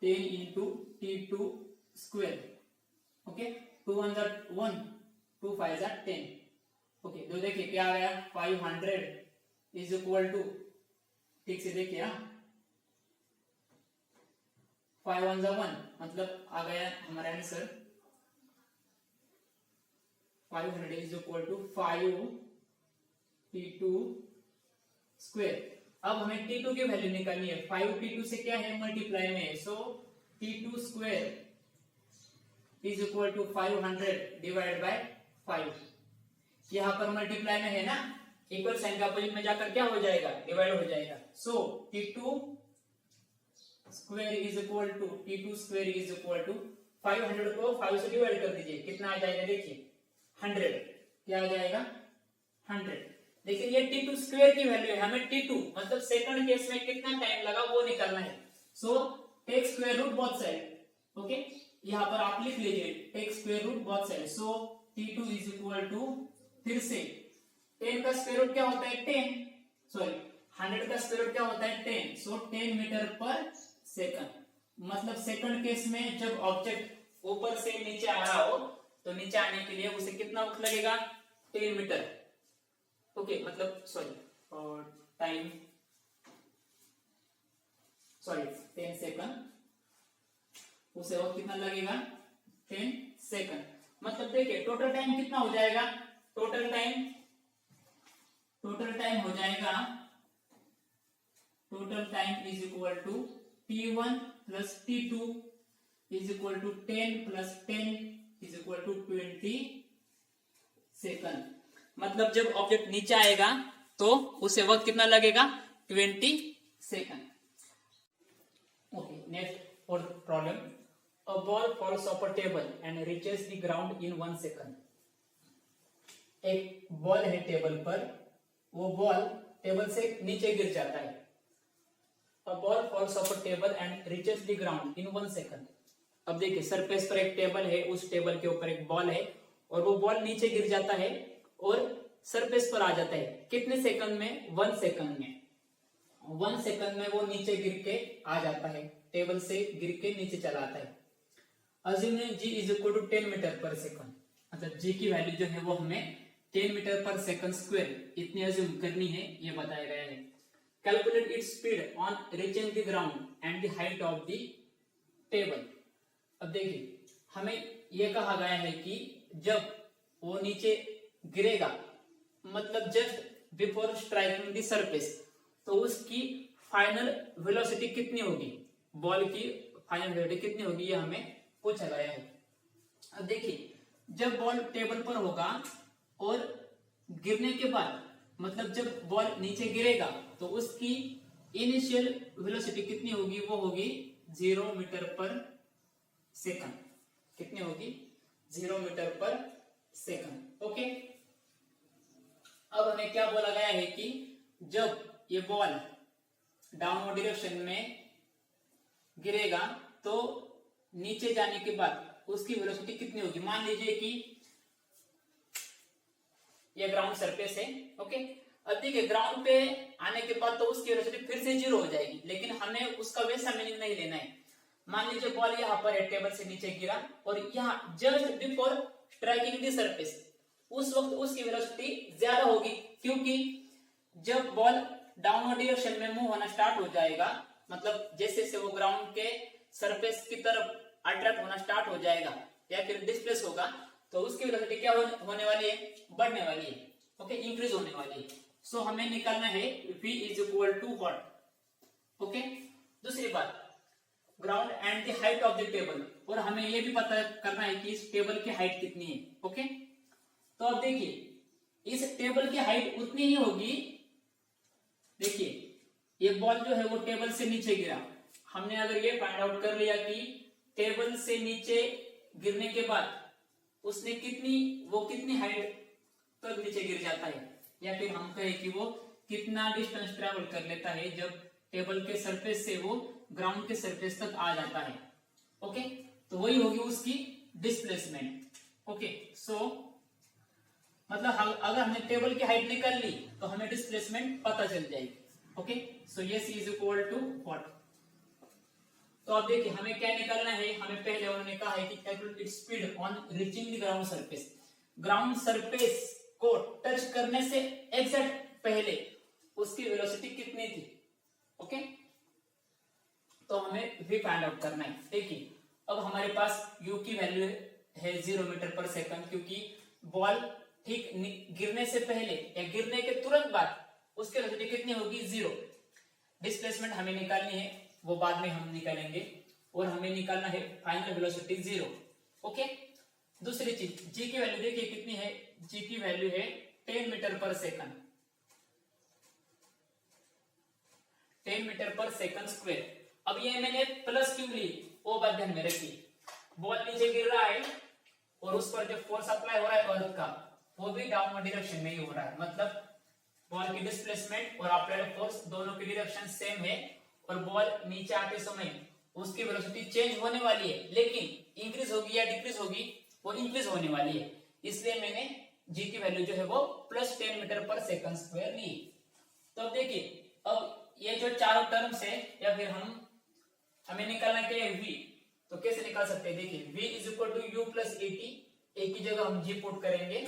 10 into t2 square. Okay, 2 1 1, 2 5 10। Okay, तो देखिए क्या आ गया, 500 इज इक्वल टू, ठीक से देखिए, 5 1 1 मतलब आ गया हमारा answer 500 is equal to 5 t2 square. अब हमें t2 की वैल्यू निकालनी है, 5 t2 से क्या है, मल्टीप्लाई में है, so t2 square is equal to 500 divide by 5। यहां पर मल्टीप्लाई में है ना, इक्वल साइन का अपोजिट में जाकर क्या हो जाएगा, डिवाइड हो जाएगा। So t2 square is equal to 500 को 5 से डिवाइड कर दीजिए, कितना आ जाएगा, देखिए 100। क्या आ जाएगा, 100। देखिए ये t2 स्क्वायर की वैल्यू है, हमें t2 मतलब सेकंड केस में कितना टाइम लगा वो निकालना है। So take square root both side. Okay, यहाँ पर आप लिख लीजिए take square root both side. So t2 is equal to फिर से 10 का स्क्वायर रूट क्या होता है 10, सॉरी 100 का स्क्वायर रूट क्या होता है 10, सो 10 मीटर पर सेकंड। मतलब सेकंड केस में जब ऑब्जेक्ट ऊपर से नीचे आ रहा हो तो नीचे आने के लिए उसे कितना वक्त लगेगा 10 मीटर। ओके मतलब सॉरी टाइम सॉरी 10 सेकंड, उसे वक्त कितना लगेगा 10 सेकंड। मतलब देखिए टोटल टाइम कितना हो जाएगा, total time is equal to t1 plus t2 is equal to 10 plus 10 is equal to 20 second. मतलब जब ऑब्जेक्ट नीचे आएगा तो उसे वक्त कितना लगेगा 20 सेकंड। ओके नेक्स्ट और problem, a ball falls off a table and reaches the ground in 1 second। एक बॉल है टेबल पर, वो बॉल टेबल से नीचे गिर जाता है। A ball falls off a table and reaches the ground in 1 second। अब देखिए सरफेस पर एक टेबल है, उस टेबल के ऊपर एक बॉल है और वो बॉल नीचे गिर जाता है और सरफेस पर आ जाता है। कितने सेकंड में 1 सेकंड में। 1 सेकंड में वो नीचे गिर के आ जाता है, टेबल से गिर के नीचे चला आता है। Assume g is equal to 10 metre पर सेकंड। मतलब g की वैल्यू जो है वो हमें 10 मीटर पर सेकंड स्क्वायर इतनी अज्यूम करनी है, ये बताया गया है। Calculate its speed on reaching the ground and the height of the table. अब देखिए हमें यह कहा गया है कि जब वो नीचे गिरेगा मतलब just before striking the surface, तो उसकी फाइनल वेलोसिटी कितनी होगी, बॉल की फाइनल वेलोसिटी कितनी होगी, ये हमें पूछा गया है। अब देखिए जब बॉल टेबल पर होगा और गिरने के बाद मतलब जब बॉल नीचे गिरेगा तो उसकी इनिशियल वेलोसिटी कितनी होगी, वो होगी 0 मीटर पर सेकंड। कितनी होगी 0 मीटर पर सेकंड। ओके अब हमें क्या बोला गया है कि जब ये बॉल डाउनवर्ड डायरेक्शन में गिरेगा तो नीचे जाने के बाद उसकी वेलोसिटी कितनी होगी। मान लीजिए कि ये ग्राउंड सरफेस है, ओके। अब देखिए ग्राउंड पे आने के बाद तो उसकी वेलोसिटी फिर से 0 हो जाएगी, लेकिन हमें उसका वैसा मीनिंग नहीं लेना है। मान लीजिए बॉल यहाँ पर टेबल से नीचे गिरा और यहाँ just before striking the surface, उस वक्त उसकी वेलोसिटी ज्यादा होगी, क्योंकि जब बॉल डाउनवर्ड डायरेक्शन में मूव होना स्टार्ट हो जाएगा, मतलब जैसे जैसे वो ग्राउंड के सरफेस की तरफ अट्रैक्ट होना स्टार्ट हो जाएगा या फिर डिस्प्लेस होगा, तो उसकी वेलोसिटी क्या होने वाली है, बढ़ने वाली है, ओके, इंक्रीज होने वाली है। सो हमें निकालना है v is equal to what, okay. दूसरी बात ground and the height of the table, और हमें यह भी पता करना है कि इस टेबल की हाइट कितनी है, ओके। तो अब देखिए इस टेबल की हाइट उतनी ही होगी, देखिए ये बॉल जो है वो टेबल से नीचे गिरा, हमने अगर ये फाइंड आउट कर लिया कि टेबल से नीचे गिरने के बाद उसने कितनी हाइट तक नीचे गिर जाता है, या फिर हम कहें कि वो कितना डिस्टेंस ट्रेवल कर लेता है जब टेबल के सरफेस से वो ग्राउंड के सरफेस तक आ जाता है, ओके। तो वही होगी उसकी डिस्प्लेसमेंट, ओके। सो मतलब अगर हमने टेबल की हाइट निकाल ली तो हमें डिस्प्लेसमेंट पता चल जाएगी, okay. So s is equal to what. तो अब देखिए हमें क्या निकालना है, हमें पहले उन्होंने कहा है कि calculate its speed on reaching the ground surface. Ground surface को टच करने से एग्जैक्ट पहले उसकी वेलोसिटी कितनी थी, ओके। तो हमें v फाइंड आउट करना है। देखिए अब हमारे पास u की वैल्यू है 0 मीटर पर सेकंड, क्योंकि बॉल ठीक गिरने से पहले या गिरने के तुरंत बाद उसकी वेलोसिटी कितनी होगी 0। डिस्प्लेसमेंट हमें निकालनी है, वो बाद में हम निकालेंगे, और हमें निकालना है फाइनल वेलोसिटी 0, ओके। दूसरी चीज g की वैल्यू देखिए कितनी है, g की वैल्यू है 10 मीटर पर सेकंड, 10 मीटर पर सेकंड स्क्वायर। अब ये मैंने प्लस क्यों ली, वो बात ध्यान में रखिए। बॉल नीचे गिर रहा है और उस पर जो फोर्स अप्लाई हो रहा है अर्थ का, वो भी डाउनवर्ड डायरेक्शन में ही हो रहा है, मतलब बॉल की डिस्प्लेसमेंट और अप्लाइड फोर्स दोनों की डायरेक्शन सेम है, और बॉल नीचे आते समय उसकी वेलोसिटी चेंज होने वाली है, लेकिन इंक्रीज होगी या डिक्रीज होगी, वो इंक्रीज होने वाली है। इसलिए मैंने जी की वैल्यू जो है वो +10 मीटर पर सेकंड स्क्वायर ली। तो अब देखिए, अब ये जो चारों टर्म्स है, या फिर हमें निकालना क्या है v, तो कैसे निकाल सकते हैं? देखिए v is equal to u plus a t, a की जगह हम g पुट करेंगे,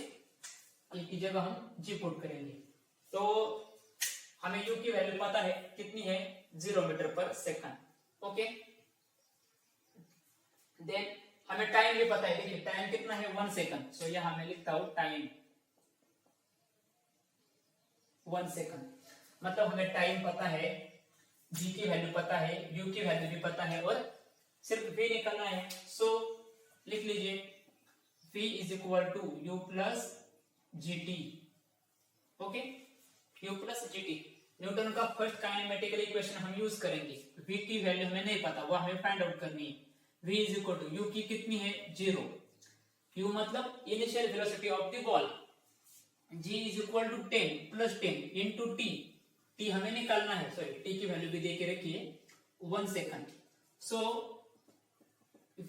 ए की जगह हम g पुट करेंगे, तो हमें u की वैल्यू पता है कितनी है, 0 मीटर पर सेकंड। ओके, देन हमें टाइम भी पता है, देखिए टाइम कितना है 1 सेकंड, सो यहां मैं लिखता हूं टाइम 1 सेकंड। मतलब हमें टाइम पता है, g की वैल्यू पता है, u की वैल्यू भी पता है, और सिर्फ v निकालना है। सो लिख लीजिए v is equal to u plus g t. Okay, u plus g t, Newton का फर्स्ट काइनेमेटिकल इक्वेशन हम यूज करेंगे। v की वैल्यू हमें नहीं पता, वो हमें फाइंड आउट करनी है। v is equal to u की कितनी है 0, u मतलब initial velocity of the ball, g is equal to 10 plus 10 into t, t हमें निकालना है, सॉरी t की वैल्यू भी दे के रखिए 1 second. So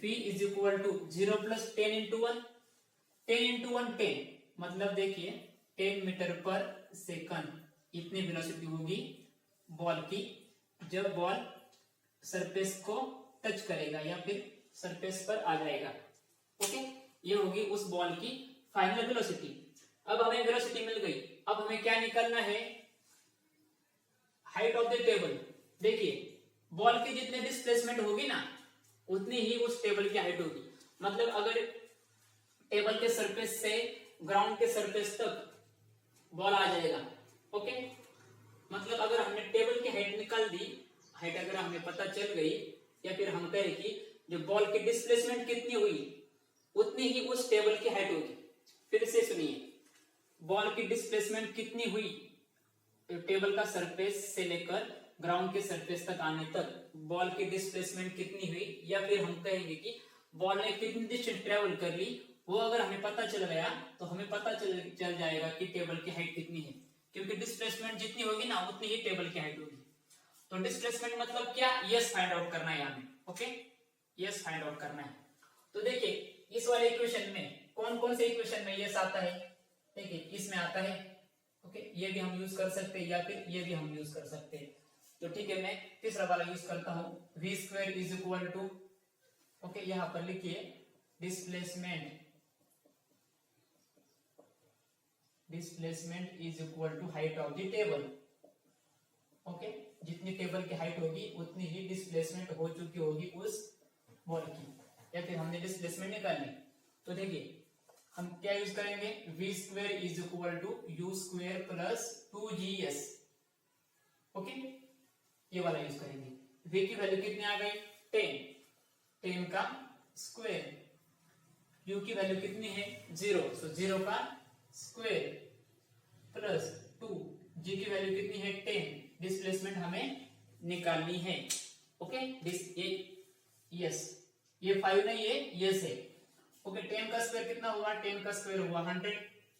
v is equal to 0 plus 10 into 1, 10 into 1 10, मतलब देखिए 10 मीटर पर सेकंड इतनी वेलोसिटी होगी बॉल की जब बॉल सरफेस को टच करेगा या फिर सरफेस पर आ जाएगा। ओके, ये होगी उस बॉल की फाइनल वेलोसिटी। अब हमें वेलोसिटी मिल गई, अब हमें क्या निकालना है, हाइट ऑफ द टेबल। देखिए बॉल की जितने डिस्प्लेसमेंट होगी ना, उतनी ही उस टेबल की हाइट होगी। मतलब अगर टेबल के सरफेस से ग्राउंड के सरफेस तक बॉल आ जाएगा, ओके, मतलब अगर हमने टेबल की हाइट निकाल दी, हाइट अगर हमें पता चल गई, या फिर हम कहें कि जो बॉल की डिस्प्लेसमेंट कितनी हुई उतनी ही उस टेबल की हाइट होगी। फिर से सुनिए, बॉल की डिस्प्लेसमेंट कितनी हुई टेबल का सरफेस से लेकर ग्राउंड के सरफेस तक आने तक, बॉल की डिस्प्लेसमेंट कितनी हुई, या फिर हम कहेंगे कि बॉल ने कितनी डिस्टेंस ट्रेवल कर ली, वो अगर हमें पता चल गया तो हमें पता चल जाएगा कि टेबल की हाइट कितनी है, क्योंकि डिस्प्लेसमेंट जितनी होगी ना उतनी ही टेबल की हाइट होगी। तो डिस्प्लेसमेंट मतलब क्या, यस फाइंड आउट करना है हमें। ओके, यस फाइंड आउट करना है। तो देखिए इस वाले इक्वेशन में कौन कौन से इक्वेशन में यस आता है, देखिए इसमें आता है। ओके, ये भी हम यूज कर सकते हैं या फिर ये भी हम यूज कर सकते हैं। तो ठीक है, मैं तीसरा वाला यूज करता हूं, v square is equal to, okay यहां पर लिखिए displacement is equal to height of the table. Okay, जितनी टेबल की हाइट होगी उतनी ही डिस्प्लेसमेंट हो चुकी होगी उस बॉल की, या फिर हमने डिस्प्लेसमेंट निकालनी। तो देखिए हम क्या यूज करेंगे, v square is equal to u square plus 2gs। Okay, ये वाला यूज करेंगे। v की वैल्यू कितनी आ गई 10 का स्क्वायर, u की वैल्यू कितनी है 0, सो 0 का स्क्वायर प्लस 2, g की वैल्यू कितनी है 10, डिस्प्लेसमेंट हमें निकालनी है। ओके, यस, ये 5 नहीं है, यस है। ओके, 10 का स्क्वायर कितना हुआ, 10 का स्क्वायर हुआ 100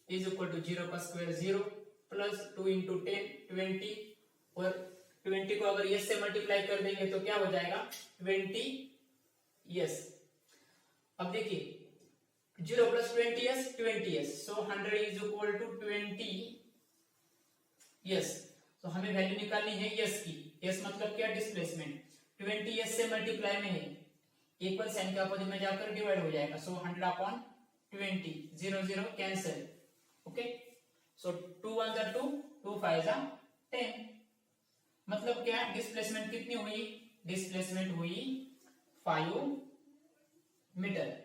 इज इक्वल टू 0 का स्क्वायर 0 प्लस 2 इंटू 10 20, और 20 को अगर यस से मल्टीप्लाई कर देंगे तो क्या हो जाएगा 20 यस। अब देखिए 0 plus 20 s, so 100 is equal to 20 s. तो हमें वैल्यू निकालनी है यस की। यस मतलब क्या, डिस्प्लेसमेंट। 20 यस से मल्टीप्लाई में है, इक्वल साइन के अपोजिट में जाकर डिवाइड हो जाएगा, सो 100 अपॉन 20, 0 0 कैंसिल। ओके, सो 2 1 जा 2, 2 5 जा 10, मतलब क्या, डिस्प्लेसमेंट कितनी हुई, डिस्प्लेसमेंट हुई 5 मीटर,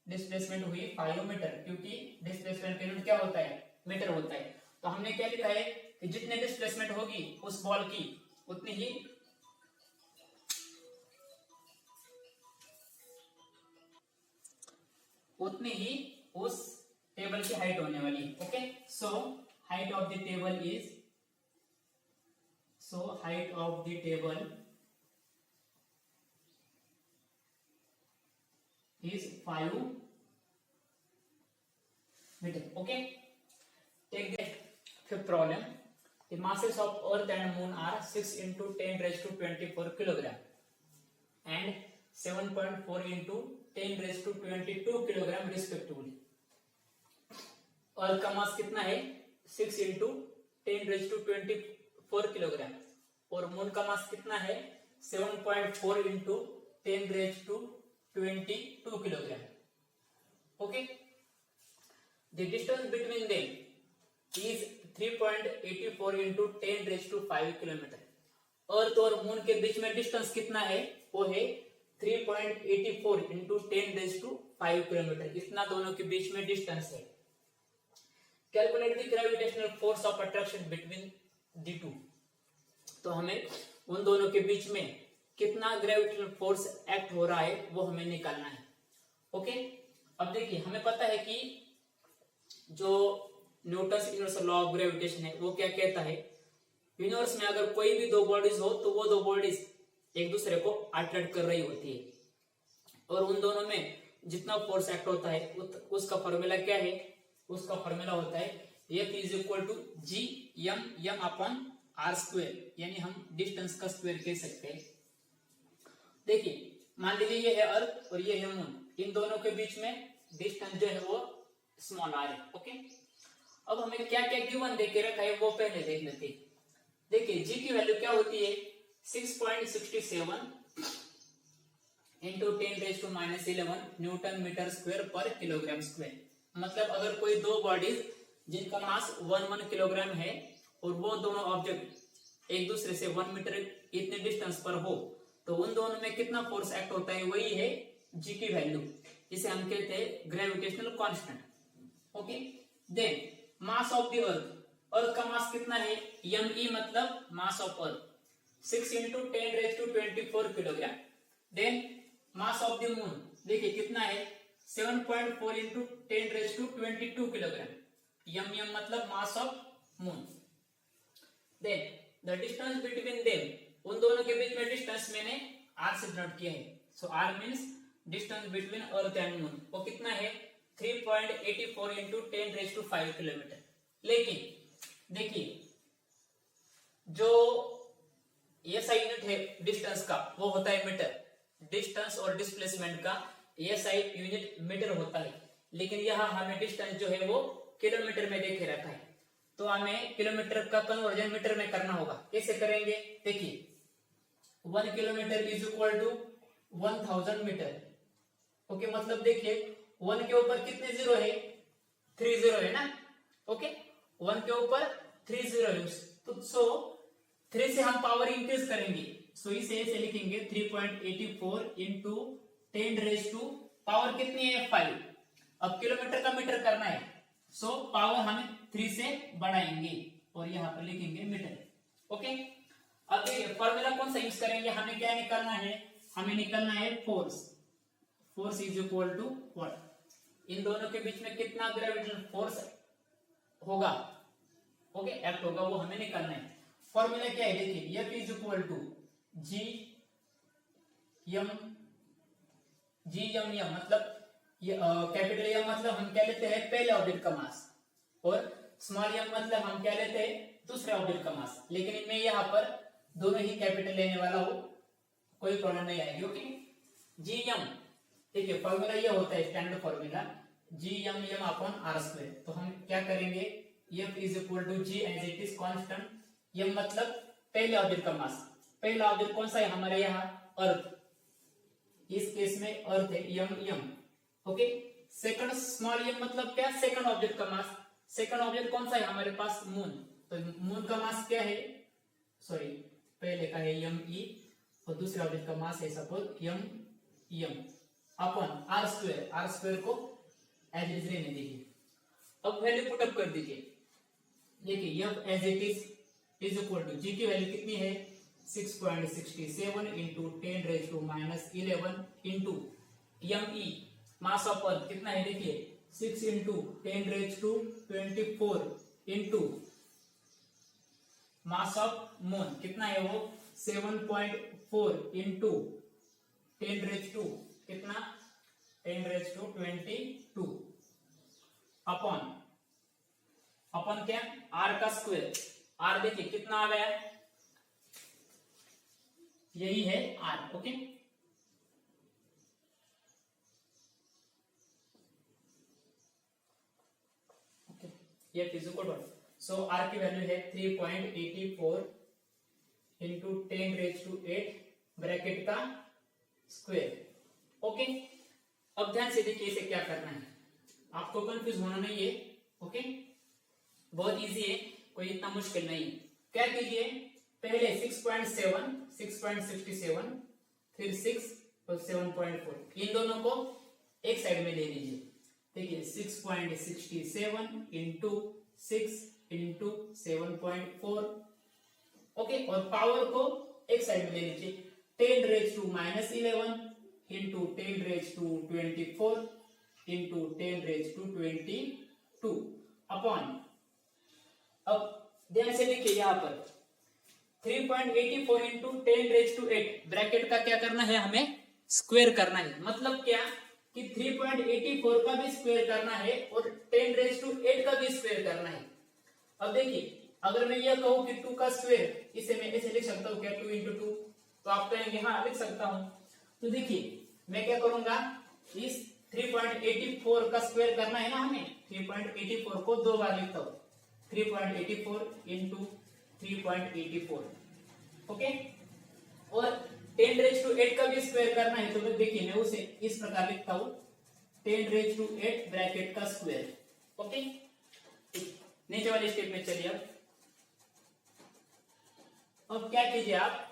डिस्प्लेसमेंट हुई 5 मीटर, क्योंकि डिस्प्लेसमेंट का यूनिट क्या होता है, मीटर होता है। तो हमने क्या लिखा है कि जितने डिस्प्लेसमेंट होगी उस बॉल की उतनी ही उस टेबल की हाइट होने वाली। Okay, so height of the table is 5 meter. Okay, take the fifth problem. The masses of earth and moon are 6 into 10 raised to 24 kilogram and 7.4 into 10 raised to 22 kilogram respectively. अर्थ का mass कितना है 6 into 10⁻24 kilogram और moon का mass कितना है 7.4 into 10⁻22 kilogram. Okay, the distance between them is 3.84 into 10⁵ kilometer. Earth और moon के बीच में डिस्टेंस कितना है वो है 3.84 इंटू 10⁵ किलोमीटर. इतना दोनों के बीच में डिस्टेंस है. Calculate the gravitational force of attraction between the two. तो हमें उन दोनों के बीच में कितना ग्रेविटेशनल फोर्स एक्ट हो रहा है वो हमें निकालना है. ओके, अब देखिए हमें पता है कि जो Newton's universal law of gravitation है वो क्या कहता है, यूनिवर्स में अगर कोई भी दो बॉडीज हो तो वो दो बॉडीज एक दूसरे को अट्रैक्ट कर रही होती है और उन दोनों में जितना फोर्स एक्ट होता है उसका फॉर्मूला क्या है, उसका फॉर्मूला होता है F is equal to g m upon are square, यानी हम डिस्टेंस का स्क्वायर कह सकते हैं. देखिए मान लीजिए ये है अर्थ और ये है मून, इन दोनों के बीच में डिस्टेंस जो है वो स्मॉल आर है. ओके, अब हमें क्या क्या गिवन दे के रखा है वो पहले देख लेते हैं. देखिए जी की वैल्यू क्या होती है 6.67 इंटू 10⁻11 न्यूटन मीटर स्क्वायर पर किलोग्राम स्क्वायर. मतलब अगर कोई दो बॉडीज जिनका मास 1 किलोग्राम है और वो दोनों ऑब्जेक्ट एक दूसरे से 1 मीटर इतने डिस्टेंस पर हो तो उन दोनों में कितना फोर्स एक्ट होता है वही है जी की वैल्यू. इसे हम कहते हैं gravitational constant. Okay, then mass of the earth, earth का मास कितना है me मतलब mass of earth 6 into 10⁻24 kilogram. Then mass of the moon देखिए कितना है 7.4 इंटू 10⁻22 किलोग्राम. m मतलब mass of moon. Then the distance between them, उन दोनों के बीच में डिस्टेंस मैंने r से डिनोट किया है. सो r means distance between earth and moon वो कितना है 3.84 इंटू 10⁵ किलोमीटर. लेकिन देखिए जो SI यूनिट है डिस्टेंस का वो होता है मीटर. डिस्टेंस और डिस्प्लेसमेंट का SI यूनिट मीटर होता है, लेकिन यहाँ हमें डिस्टेंस जो है वो किलोमीटर में देखे रखा है. तो हमें किलोमीटर का कन्वर्जन मीटर में करना होगा. कैसे करेंगे, देखिए 1 kilometre is equal to 1000 metre. Okay, मतलब देखिए 1 के ऊपर कितने जीरो है 3 जीरो है ना. ओके, 1 के ऊपर 3 जीरो है तो सो 3 से हम पावर इंक्रीज करेंगे. सो इसे ऐसे लिखेंगे 3.84 इंटू 10⁻, पावर कितनी है 5. अब किलोमीटर का मीटर करना है सो पावर हमें 3 से बढ़ाएंगे और यहाँ पर लिखेंगे मीटर. ओके, अब फॉर्मूला कौन सा यूज करेंगे, हमें क्या निकालना है, हमें निकालना है force. Force is equal to what, इन दोनों के बीच में कितना ग्रेविटेशनल फोर्स होगा, ओके एक्ट होगा, वो हमें निकालना है. फॉर्मूला क्या है देखिए F is equal to g m मतलब कैपिटल एम मतलब हम क्या लेते हैं पहले ऑब्जेक्ट का मास और स्मॉल एम मतलब हम क्या लेते हैं दूसरे ऑब्जेक्ट का मास. लेकिन मैं यहाँ पर दोनों ही कैपिटल लेने वाला हूँ, कोई प्रॉब्लम नहीं आएगी. ओके, जी एम देखिए फॉर्मूला ये होता है standard formula g m upon are square. तो हम क्या करेंगे F is equal to g as it is constant. M मतलब पहले ऑब्जेक्ट का मास, पहला ऑब्जेक्ट कौन सा है हमारे यहाँ अर्थ, इस केस में अर्थ है m. Okay, second small m मतलब क्या सेकंड ऑब्जेक्ट का मास. सेकंड ऑब्जेक्ट कौन सा है हमारे पास मून. तो मून का मास क्या है, सॉरी पहले का है me और दूसरे ऑब्जेक्ट का मास है suppose m upon are square. R square को एज इट इज रहने दीजिए. अब वैल्यू पुट अप कर दीजिए. देखिए F as it is equal to g की वैल्यू कितनी है 6.67 into 10⁻11 into me mass of earth कितना है देखिए 6 into 10⁻24 into mass of moon कितना है वो 7.4 इंटू 10⁻2 कितना 10⁻22 अपॉन क्या आर का स्क्वायर. आर देखिए कितना आ गया, यही है r. Okay, okay f is equal to, so r की वैल्यू है 3.84 इंटू 10⁸ ब्रैकेट का स्क्वायर। ओके, अब ध्यान से देखिए इसे क्या करना है, आपको कंफ्यूज होना नहीं है। ओके, बहुत इजी है, कोई इतना मुश्किल नहीं है। क्या कीजिए, पहले 6.7, 6.67, फिर 6 और 7.4, इन दोनों को एक साइड में ले लीजिए। देखिए 6.67 इंटू 6 इंटू 7.4। ओके, और पावर को एक साइड में ले लीजिए, 10⁻⁻11 इंटू 10⁻24 इंटू 10⁻22 अपॉन, अब ध्यान से देखिए यहाँ पर 3.84 इंटू 10⁸ ब्रैकेट का क्या करना है, हमें स्क्वायर करना है। मतलब क्या कि 3.84 का भी स्क्वायर करना है और 10⁸ का भी स्क्वायर करना है। अब देखिए अगर मैं यह कहूं कि 2 का स्क्वायर, इसे मैं ऐसे लिख सकता हूं क्या, 2 इंटू 2, तो आप कहेंगे हाँ लिख सकता हूं। तो देखिए मैं क्या करूंगा, इस 3.84 का स्क्वायर करना है ना हमें, 3.84 को 2 बार लिखता हूं, 3.84 इंटू 3.84। ओके, और 10⁸ का भी स्क्वायर करना है, तो देखिए मैं उसे इस प्रकार लिखता हूं, 10⁸ ब्रैकेट का स्क्वायर। ओके, नीचे वाले स्टेप में चलिए। अब क्या कीजिए आप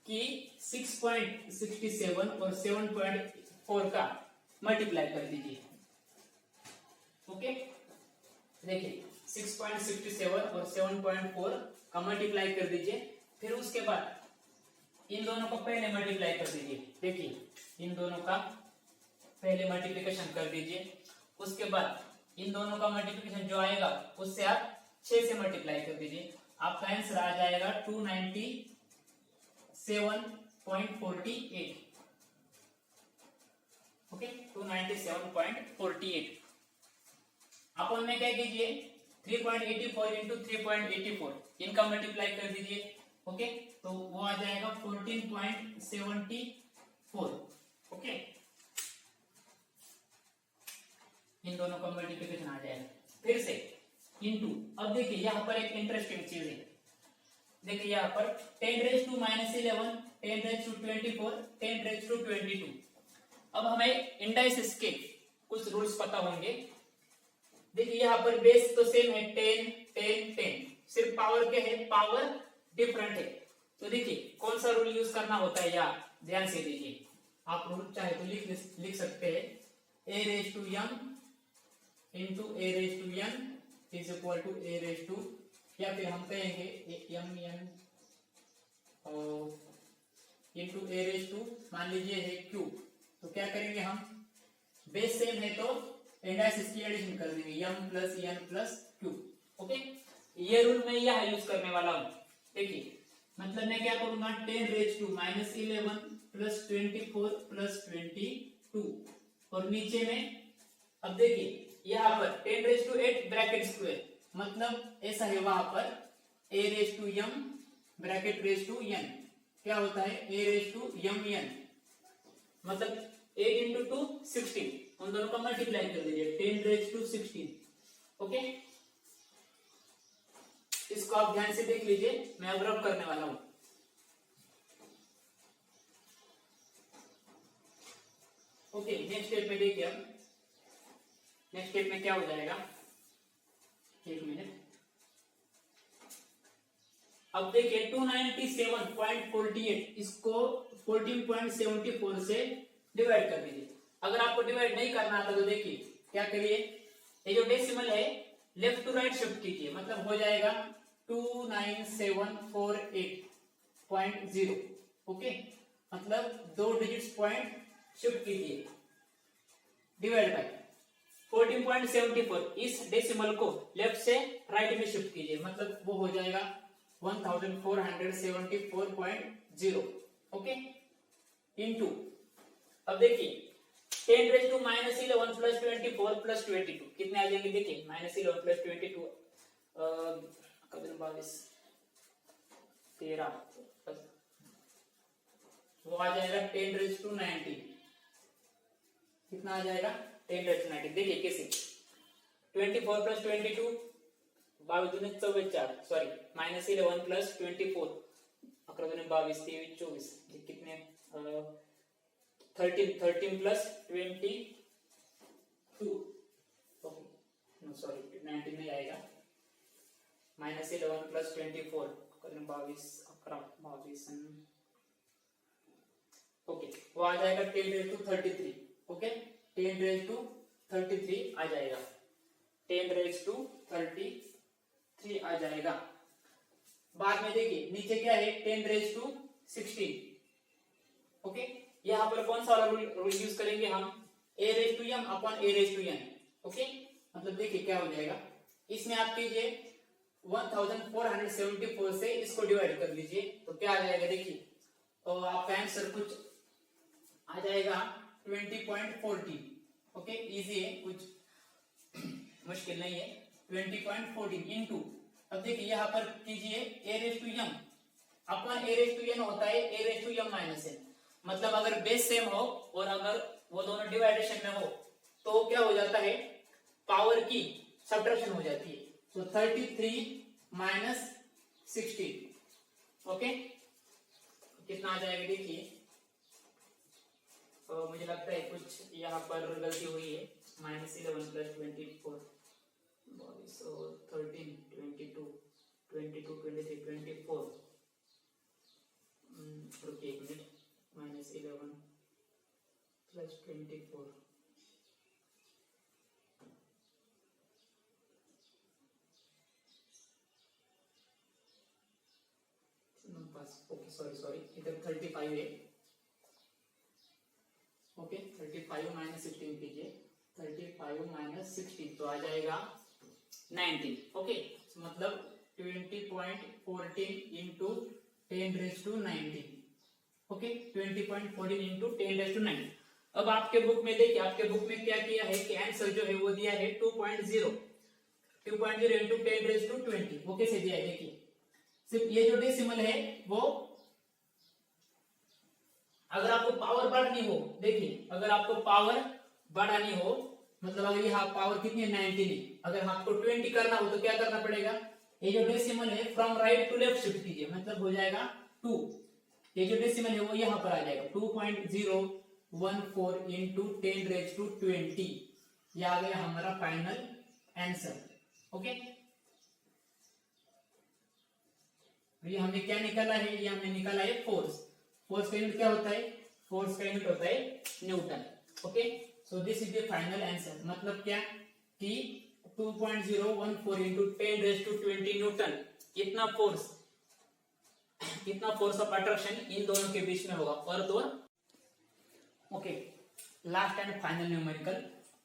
कि 6.67 और 7.4 का मल्टीप्लाई कर दीजिए। ओके, देखिए 6.67 और 7.4 का मल्टीप्लाई कर दीजिए, फिर उसके बाद इन दोनों को पहले मल्टीप्लाई कर दीजिए। देखिए इन दोनों का पहले मल्टीप्लिकेशन कर दीजिए, उसके बाद इन दोनों का मल्टीप्लिकेशन जो आएगा उससे आप 6 से मल्टीप्लाई कर दीजिए, आपका आंसर आ जाएगा 297.48। ओके, 297.48 अपन में क्या कीजिए, 3.84 इंटू 3.84 इनका मल्टीप्लाई कर दीजिए। ओके, तो वो आ जाएगा 14.74। ओके, इन दोनों का मल्टीप्लिकेशन आ जाएगा, फिर से इंटू। अब देखिए यहाँ पर एक इंटरेस्टिंग चीज है, देखिए यहाँ पर 10⁻⁻11, 10⁻24, 10⁻22। अब हमें इंडाइसेस के कुछ रूल्स पता होंगे। देखिए यहाँ पर बेस तो सेम है, 10 10 10, सिर्फ पावर क्या है, पावर डिफरेंट है। तो देखिए कौन सा रूल यूज करना होता है, या ध्यान से देखिए, आप रूल चाहे तो लिख सकते हैं, a⁻m into a⁻n is equal to a⁻, या फिर हम कहेंगे mn इंटू a⁻, मान लीजिए है q, तो क्या करेंगे हम, बेस सेम है तो इंडाइसेस की एडिशन कर देंगे, m plus n plus q। Okay, ये रूल मैं यह यूज करने वाला हूं। देखिए मतलब मैं क्या करूंगा, 10⁻⁻11 प्लस 24 प्लस 22, और नीचे में अब देखिए यहाँ पर 10⁸ ब्रैकेट स्क्वायर, मतलब ऐसा है वहां पर a⁻m ब्रैकेट n, क्या होता है a⁻mn, मतलब 8 इंटू 2 16, उन दोनों का मल्टीप्लाई कर दीजिए, 10⁻16। ओके, इसको आप ध्यान से देख लीजिए, मैं अब रब करने वाला हूं। ओके, नेक्स्ट स्टेप में देखिए, अब नेक्स्ट स्टेप में क्या हो जाएगा, एक मिनट। अब देखिए 297.48, इसको 14.74 से डिवाइड कर दीजिए। अगर आपको डिवाइड नहीं करना आता तो देखिए क्या करिए, ये जो डेसिमल है लेफ्ट टू राइट शिफ्ट कीजिए, मतलब हो जाएगा 29748.0। ओके, मतलब 2 डिजिट्स पॉइंट शिफ्ट कीजिए, डिवाइड बाय 14.74, इस डेसिमल को लेफ्ट से राइट में शिफ्ट कीजिए, मतलब वो हो जाएगा 1474.0। ओके, इनटू, अब देखिए 10⁻⁻11 प्लस 24 प्लस 22 कितने आ जाएंगे, देखिए -11 प्लस 22 22 13, वो आ जाएगा 10⁻90, कितना आ जाएगा 10⁻90। देखिए कैसे, 24 प्लस 22 22 दूने 44, सॉरी -11 प्लस 24, 11 दूने 22, 23 24, ये कितने 13 प्लस 22, ओके नो सॉरी 19 नहीं आएगा, -11 प्लस 24, 22 11 22, ओके वो आ जाएगा 10⁻33, ओके 10⁻33 आ जाएगा, 10⁻33 आ जाएगा। बाद में देखिए नीचे क्या है 10⁻16, ओके यहाँ पर कौन सा वाला रूल यूज करेंगे हम, a⁻m अपॉन a⁻n, ओके मतलब देखिए क्या हो जाएगा, इसमें आप कीजिए 1474 से इसको डिवाइड कर लीजिए तो क्या आ जाएगा देखिए, तो आपका आंसर कुछ आ जाएगा 20.40, ओके इजी है, कुछ मुश्किल नहीं है, 20.14 इंटू, अब देखिए यहाँ पर कीजिए a⁻m अपॉन a⁻n होता है a⁻m-n, मतलब अगर बेस सेम हो और अगर वो दोनों डिवाइडेशन में हो तो क्या हो जाता है, पावर की सब्ट्रैक्शन हो जाती है, तो 33 माइनस 16, ओके कितना आ जाएगा देखिए, तो मुझे लगता है कुछ यहाँ पर गलती हुई है, -11 प्लस 24, so 13 22 22 23 24, रुकिए एक मिनट, -11 प्लस 24, ओके सॉरी इधर 35 है, ओके 35 माइनस 16 कीजिए, 35 माइनस 16 तो आ जाएगा 19, ओके मतलब 20.14 इंटू 10⁻19, ओके 20.14 इंटू 10⁻9। अब आपके बुक में देखिए, आपके बुक में क्या किया है कि आंसर जो है वो दिया है 2.0 इंटू 10⁻20, वो कैसे दिया है देखिए, सिर्फ ये जो डेसिमल है वो, अगर आपको पावर बढ़ानी हो, देखिए अगर आपको पावर बढ़ानी हो, मतलब अगर यहाँ पावर कितनी है 19 है, अगर आपको 20 करना हो तो क्या करना पड़ेगा, ये जो डेसिमल है from right to left shift कीजिए, मतलब हो जाएगा 2, ये जो डेसिमल है वो यहाँ पर आ जाएगा 2.014 इंटू 10⁻20, ये आ गया हमारा फाइनल आंसर, ओके ये हमने क्या निकाला है, ये हमने निकाला है फोर्स, फोर्स का यूनिट क्या होता है, फोर्स का यूनिट होता है newton, okay so this is the final answer, मतलब क्या कि 2.014 इंटू 10⁻20 न्यूटन, इतना फोर्स ऑफ अट्रैक्शन इन दोनों के बीच में होगा, अर्थ और, okay last and final numerical,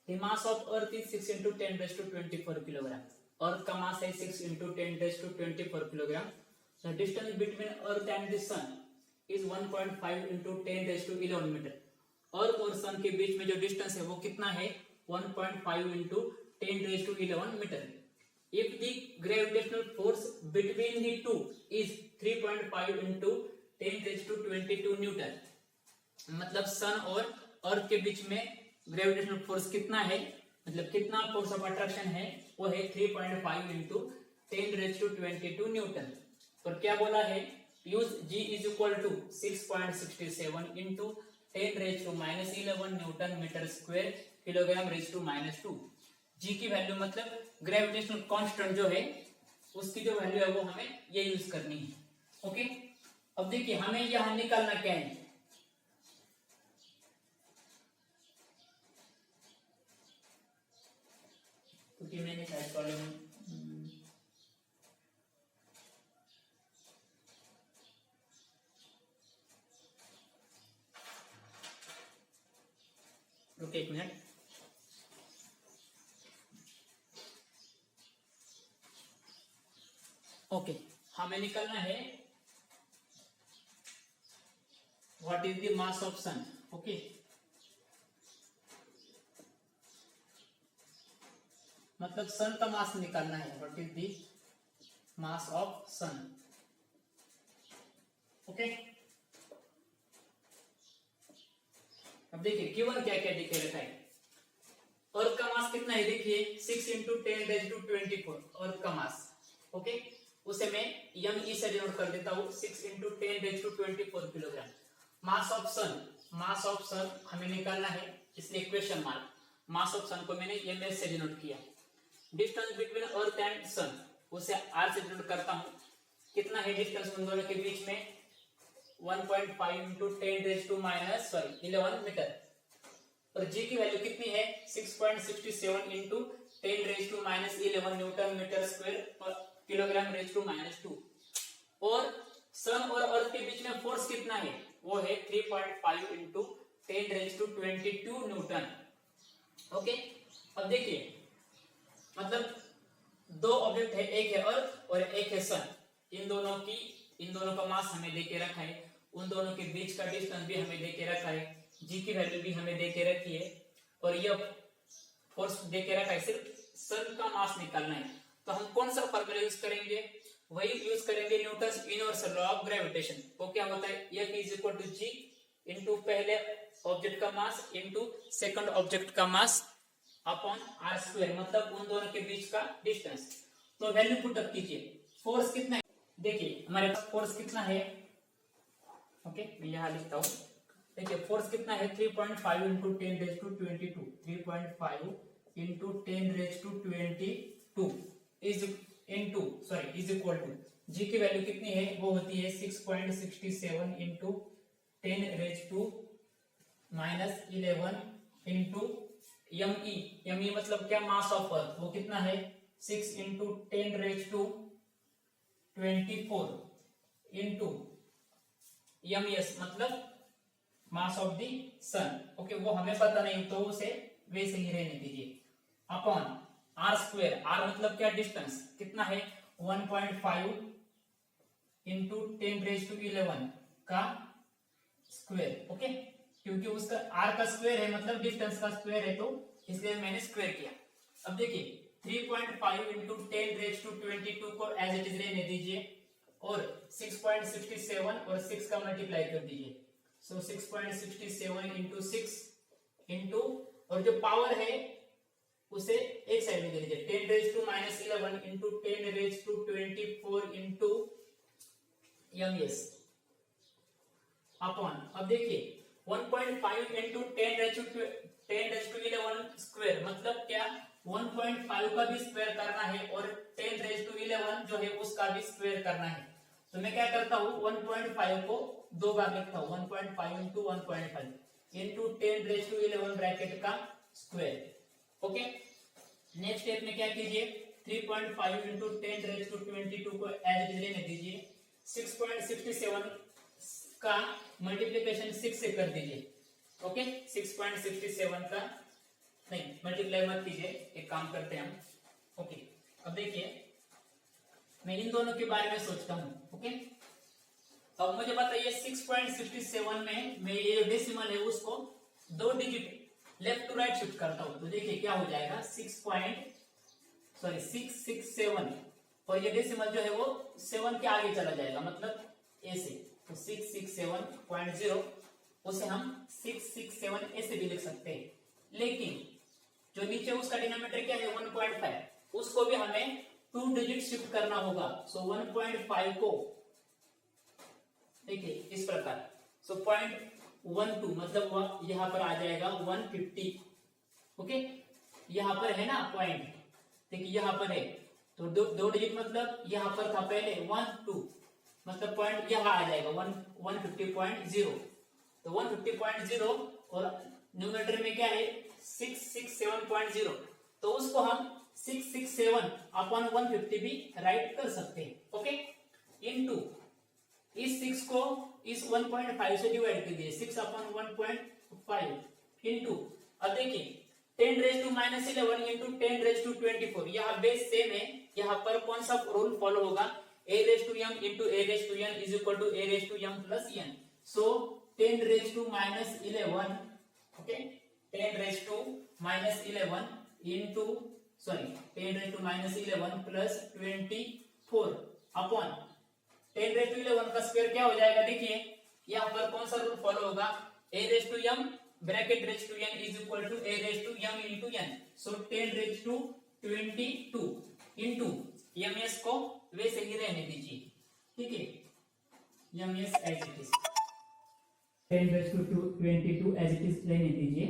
the mass of earth is 6 into 10⁻24 kilogram, earth का मास है 6 into 10⁻24 kilogram, the distance between earth and the sun is 1.5 into 10⁻11 meter, earth और सन के बीच में जो डिस्टेंस है वो कितना है 1.5 into 10⁻11 metre, if the gravitational force between the two is 3.5 into 10⁻22 Newton, मतलब सन और अर्थ के बीच में ग्रेविटेशनल फोर्स कितना है, मतलब कितना फोर्स ऑफ अट्रैक्शन है वो है 3.5 इंटू 10⁻22 न्यूटन, और क्या बोला है, use G is equal to 6.67 into 10⁻11 newton metre square kilogram raise to -2, G की वैल्यू मतलब ग्रेविटेशनल कांस्टेंट जो है उसकी जो वैल्यू है वो हमें ये यूज करनी है, ओके अब देखिए हमें यहां निकालना क्या है, क्योंकि मैंने शायद प्रॉब्लम रुकिए एक मिनट, ओके हमें निकालना है what is the mass of sun, okay मतलब सन का मास निकालना है, what is the mass of sun, okay अब देखिए गिवन क्या क्या दिखे रखा है, अर्थ का मास कितना है देखिए 6 इंटू 10⁻24 अर्थ का मास, ओके, उसे मैं एम ई से डिनोट कर देता हूँ, 6 इंटू 10⁻24 किलोग्राम। मास ऑफ सन हमें निकालना है, इसलिए क्वेश्चन मार्क। मास ऑफ सन को मैंने एम एस से डिनोट किया। डिस्टेंस बिटवीन अर्थ एंड सन उसे आर से डिनोट करता हूँ। कितना है डिस्टेंस उन दोनों के बीच में? 1.5 इंटू 10⁻11 मीटर। और जी की वैल्यू कितनी है? 6.67 इंटू 10⁻11 न्यूटन मीटर स्क्वायर पर किलोग्राम रेज टू -2। और सन और अर्थ के बीच में फोर्स कितना है? वो है 3.5 इंटू 10⁻22 न्यूटन। ओके, अब देखिए, मतलब दो ऑब्जेक्ट है, एक है अर्थ और एक है सन। इन दोनों का मास हमें देके रखा है, उन दोनों के बीच का डिस्टेंस भी हमें देके रखा है, जी की वैल्यू भी हमें देके रखी है, और यह फोर्स देके रखा है। सिर्फ सन का मास निकालना है। तो हम कौन सा फॉर्मूला यूज करेंगे? वही यूज करेंगे Newton's universal law of gravitation. वो क्या होता है? F is equal to g into पहले ऑब्जेक्ट का मास इंटू सेकंड ऑब्जेक्ट का मास अपॉन आर स्क्वायर, मतलब उन दोनों के बीच का डिस्टेंस। तो वैल्यू पुट अप कीजिए। फोर्स कितना है? देखिए हमारे पास फोर्स कितना है? ओके, मैं यहाँ लिखता हूँ। देखिए फोर्स कितना है? 3.5 into 10⁻22, 3.5 into 10⁻22 is equal to g की वैल्यू कितनी है? वो होती है 6.67 इंटू 10⁻11 इंटू एम ई मतलब क्या? मास ऑफ अर्थ। वो कितना है? 6 इंटू 10⁻24 इंटू एम एस मतलब mass of the sun. Okay, वो हमें पता नहीं तो उसे वैसे ही रहने दीजिए। अपॉन आर स्क्वायर, आर मतलब क्या? डिस्टेंस कितना है? 1.5 इंटू 10⁻11 का स्क्वायर। ओके, क्योंकि उसका आर का स्क्वायर है मतलब डिस्टेंस का स्क्वायर है, तो इसलिए मैंने स्क्वायर किया। अब देखिए 3.5 इंटू 10⁻22 को एज इट इज रहने दीजिए, और 6.67 और 6 का मल्टीप्लाई कर दीजिए। सो 6.67 इंटू 6 इंटू, और जो पावर है उसे एक साइड में दे दीजिए, 10⁻11 into 10⁻24 into m s upon. अब देखिए 1.5 इंटू 10⁻11 स्क्वायर मतलब क्या? 1.5 का भी स्क्वायर करना है और 10⁻11 जो है उसका भी स्क्वायर करना है। तो मैं क्या करता हूँ? 1.5 को दो बार लिखता हूँ, 1.5 इंटू 1.5 इंटू 10⁻11 ब्रैकेट का स्क्वायर। ओके, नेक्स्ट स्टेप में क्या कीजिए? 3.5 इंटू 10⁻22 को एज इट इज रहने दीजिए। 6.67 का मल्टीप्लीकेशन 6 से कर दीजिए। ओके, 6.67 का नहीं मल्टीप्लाई मत कीजिए, एक काम करते हैं हम। ओके, अब देखिए मैं इन दोनों के बारे में सोचता हूँ। ओके, अब मुझे बताइए 6.67 में मैं ये जो डेसिमल है उसको 2 digit left to right shift करता हूँ, तो देखिए क्या हो जाएगा? 667, और ये डेसिमल जो है वो 7 के आगे चला जाएगा, मतलब ऐसे। तो 667.0 उसे हम 667 ऐसे भी लिख सकते हैं। लेकिन जो नीचे उसका डिनोमिनेटर क्या है? 1.5, उसको भी हमें 2 डिजिट शिफ्ट करना होगा। सो 1.5 को देखिए इस प्रकार, सो 0.12 मतलब यहां पर आ जाएगा 150। ओके, यहां पर है ना पॉइंट, देखिए यहां पर है, तो दो डिजिट मतलब यहां पर था पहले 1 2, मतलब पॉइंट यहां आ जाएगा 150.0। तो 150.0 और न्यूमरेटर में क्या है? 667.0, तो उसको हम 667 अपॉन 150 भी राइट कर सकते हैं। ओके, इनटू इस 6 को इस 1.5 से डिवाइड कीजिए, 6 अपॉन 1.5 इनटू, अब देखिए 10⁻11 इंटू 10⁻24, यहाँ बेस सेम है। यहाँ पर कौन सा रूल फॉलो होगा? a⁻m into a⁻n is equal to a⁻m plus n। So 10⁻11 okay, 10⁻11 into 10⁻11 plus 24 upon 10⁻11 का स्क्वायर क्या हो जाएगा? देखिए यहाँ पर कौन सा रूल फॉलो होगा? a⁻m bracket n is equal to a⁻m into n। So 10⁻22 into ms को वैसे ही रहने दीजिए, ठीक है। M s as it is 10⁻22 as it is रहने दीजिए।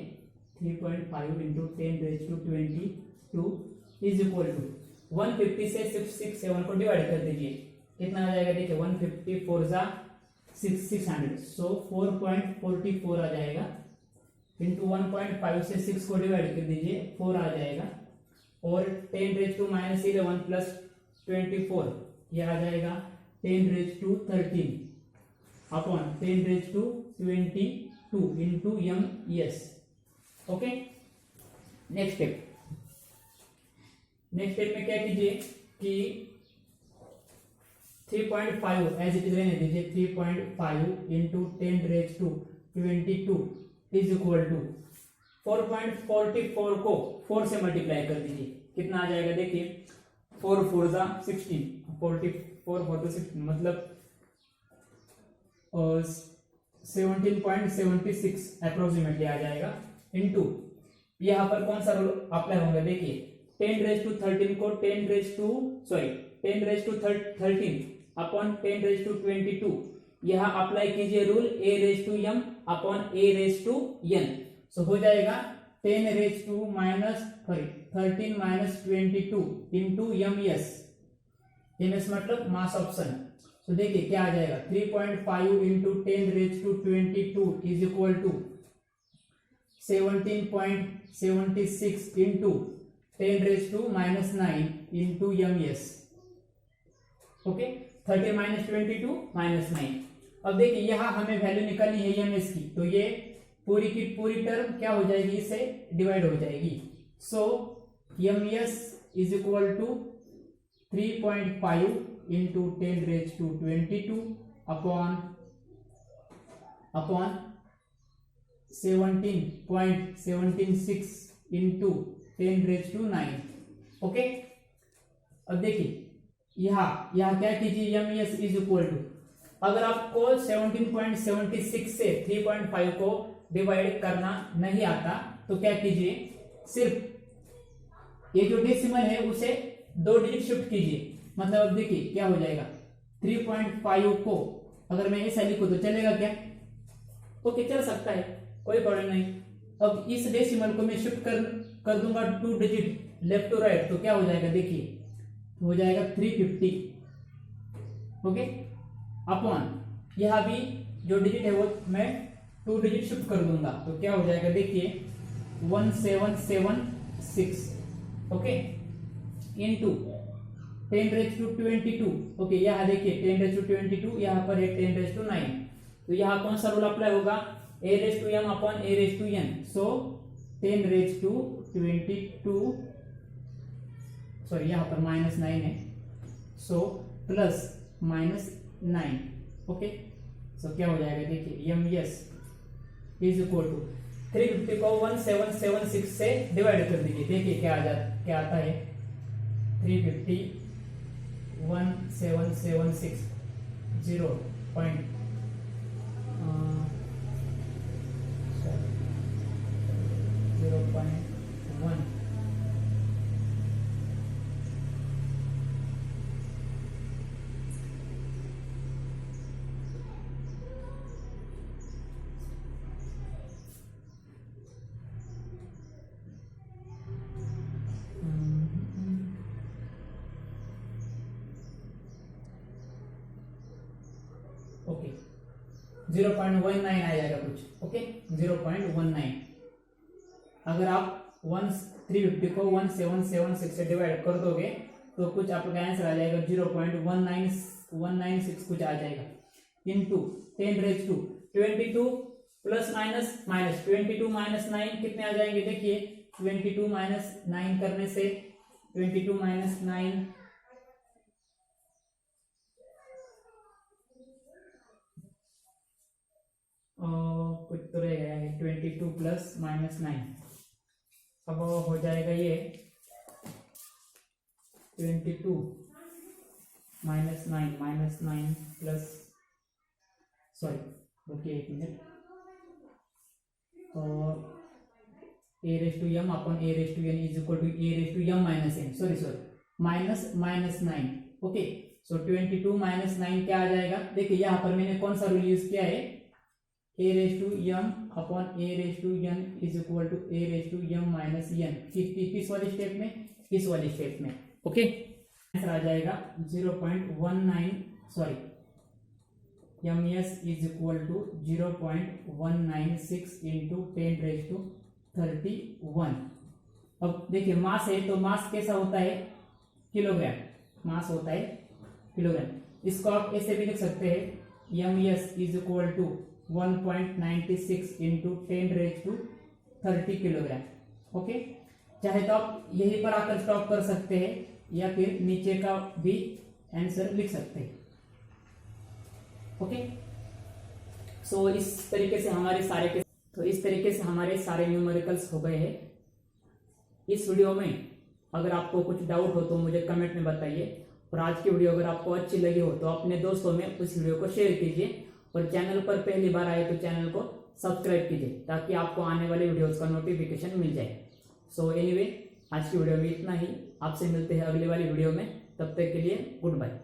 3.5 इंटू 10⁻22 इज इक्वल टू 150 से 667 को डिवाइड कर दीजिए, कितना आ जाएगा देखिए 150 4 जा 600, सो 4.44 आ जाएगा, इंटू 1.5 से 6 को डिवाइड कर दीजिए 4 आ जाएगा, और 10⁻−11 प्लस 24 ये आ जाएगा 10⁻13 upon 10⁻22 into m s. Okay, next step में क्या कीजिए कि 3.5 एज इट इज रहने दीजिए। 3.5 इंटू 10⁻22 इज इक्वल टू 4.44 को 4 से मल्टीप्लाई कर दीजिए, कितना आ जाएगा देखिए 4 4 जा 16, 44 4 16 मतलब 17.76 अप्रोक्सीमेटली आ जाएगा, इंटू यहाँ पर कौन सा रूल अप्लाई होगा देखिए 10⁻13 को 10⁻13 अपॉन 10⁻22 यहाँ अप्लाई कीजिए रूल a⁻m अपॉन a⁻n, सो हो जाएगा 10⁻13 इंटू एमएस, एमएस मतलब मास ऑप्शन। सो देखिए क्या आ जाएगा 3.5 into 10⁻22 is equal to 17.76 into 10⁻9 into m s. Okay, 13 - 22 -9। अब देखिए यहाँ हमें वैल्यू निकालनी है एमएस की, तो ये पूरी की पूरी टर्म क्या हो जाएगी, इससे डिवाइड हो जाएगी। So MS is equal to 3.5 into 10⁻22 upon 17.76 into 10⁻9। Okay, अब देखिए यहाँ क्या कीजिए एमएस इज इक्वल टू, अगर आपको 17.76 से 3.5 को डिवाइड करना नहीं आता तो क्या कीजिए, सिर्फ ये जो डेसिमल है उसे 2 डिजिट शिफ्ट कीजिए, मतलब अब देखिए क्या हो जाएगा 3.5 को अगर मैं ऐसा लिखूं तो चलेगा क्या, ओके चल सकता है, कोई प्रॉब्लम नहीं। अब इस डेसिमल को मैं शिफ्ट कर दूंगा 2 डिजिट लेफ्ट टू राइट, तो क्या हो जाएगा देखिए हो जाएगा 350। ओके, अपॉन यहां भी जो डिजिट है वो मैं 2 डिजिट शिफ्ट कर दूंगा, तो क्या हो जाएगा देखिए 1776। Okay, into 10⁻22। ओके, यहाँ देखिए 10⁻22 यहाँ पर है 10⁻9, तो यहाँ कौन सा रूल अप्लाई होगा a⁻m अपॉन a⁻n। सो 10⁻22 सॉरी यहाँ पर -9 है, सो प्लस -9। ओके, सो क्या हो जाएगा देखिए एमएस इज इक्वल टू 350 को 1776 से डिवाइड कर दीजिए, देखिए क्या आता है 350 1776 0.1। ओके 0.19 आ जाएगा कुछ। ओके 0.19, अगर आप 350 को 1776 से डिवाइड कर दोगे तो कुछ आपका आंसर आ जाएगा 0.196 कुछ आ जाएगा, इंटू 10⁻22 प्लस माइनस 22 - 9 कितने आ जाएंगे देखिए 22 - 9 करने से 22 - 9 कुछ तो रह गया है 22 प्लस -9, अब हो जाएगा ये 22 - 9 प्लस सॉरी रुकिए एक मिनट, और a⁻m upon a⁻n is equal to a⁻m - n, sorry -9। Okay, so 22 minus 9 क्या आ जाएगा, देखिए यहाँ पर मैंने कौन सा रूल यूज किया है, a raise to m upon a raise to n is equal to a raise to m minus n। किस वाले स्टेप में, इस वाले स्टेप में। ओके, आंसर आ जाएगा 0.19 sorry ms is equal to 0.196 into 10 raise to 31। अब देखिए मास है तो मास कैसा होता है, किलोग्राम, मास होता है किलोग्राम। इसको आप ऐसे भी लिख सकते हैं ms is equal to 1.96 into 10 raise to 30 kilogram. Okay, चाहे तो आप यहीं पर आकर स्टॉप कर सकते हैं या फिर नीचे का भी आंसर लिख सकते हैं। ओके, सो इस तरीके से हमारे सारे न्यूमेरिकल्स हो गए हैं। इस वीडियो में अगर आपको कुछ डाउट हो तो मुझे कमेंट में बताइए, और आज की वीडियो अगर आपको अच्छी लगी हो तो अपने दोस्तों में उस वीडियो को शेयर कीजिए, और चैनल पर पहली बार आए तो चैनल को सब्सक्राइब कीजिए ताकि आपको आने वाले वीडियोस का नोटिफिकेशन मिल जाए। सो एनीवे, आज की वीडियो में इतना ही। आपसे मिलते हैं अगली वाली वीडियो में, तब तक के लिए गुड बाय।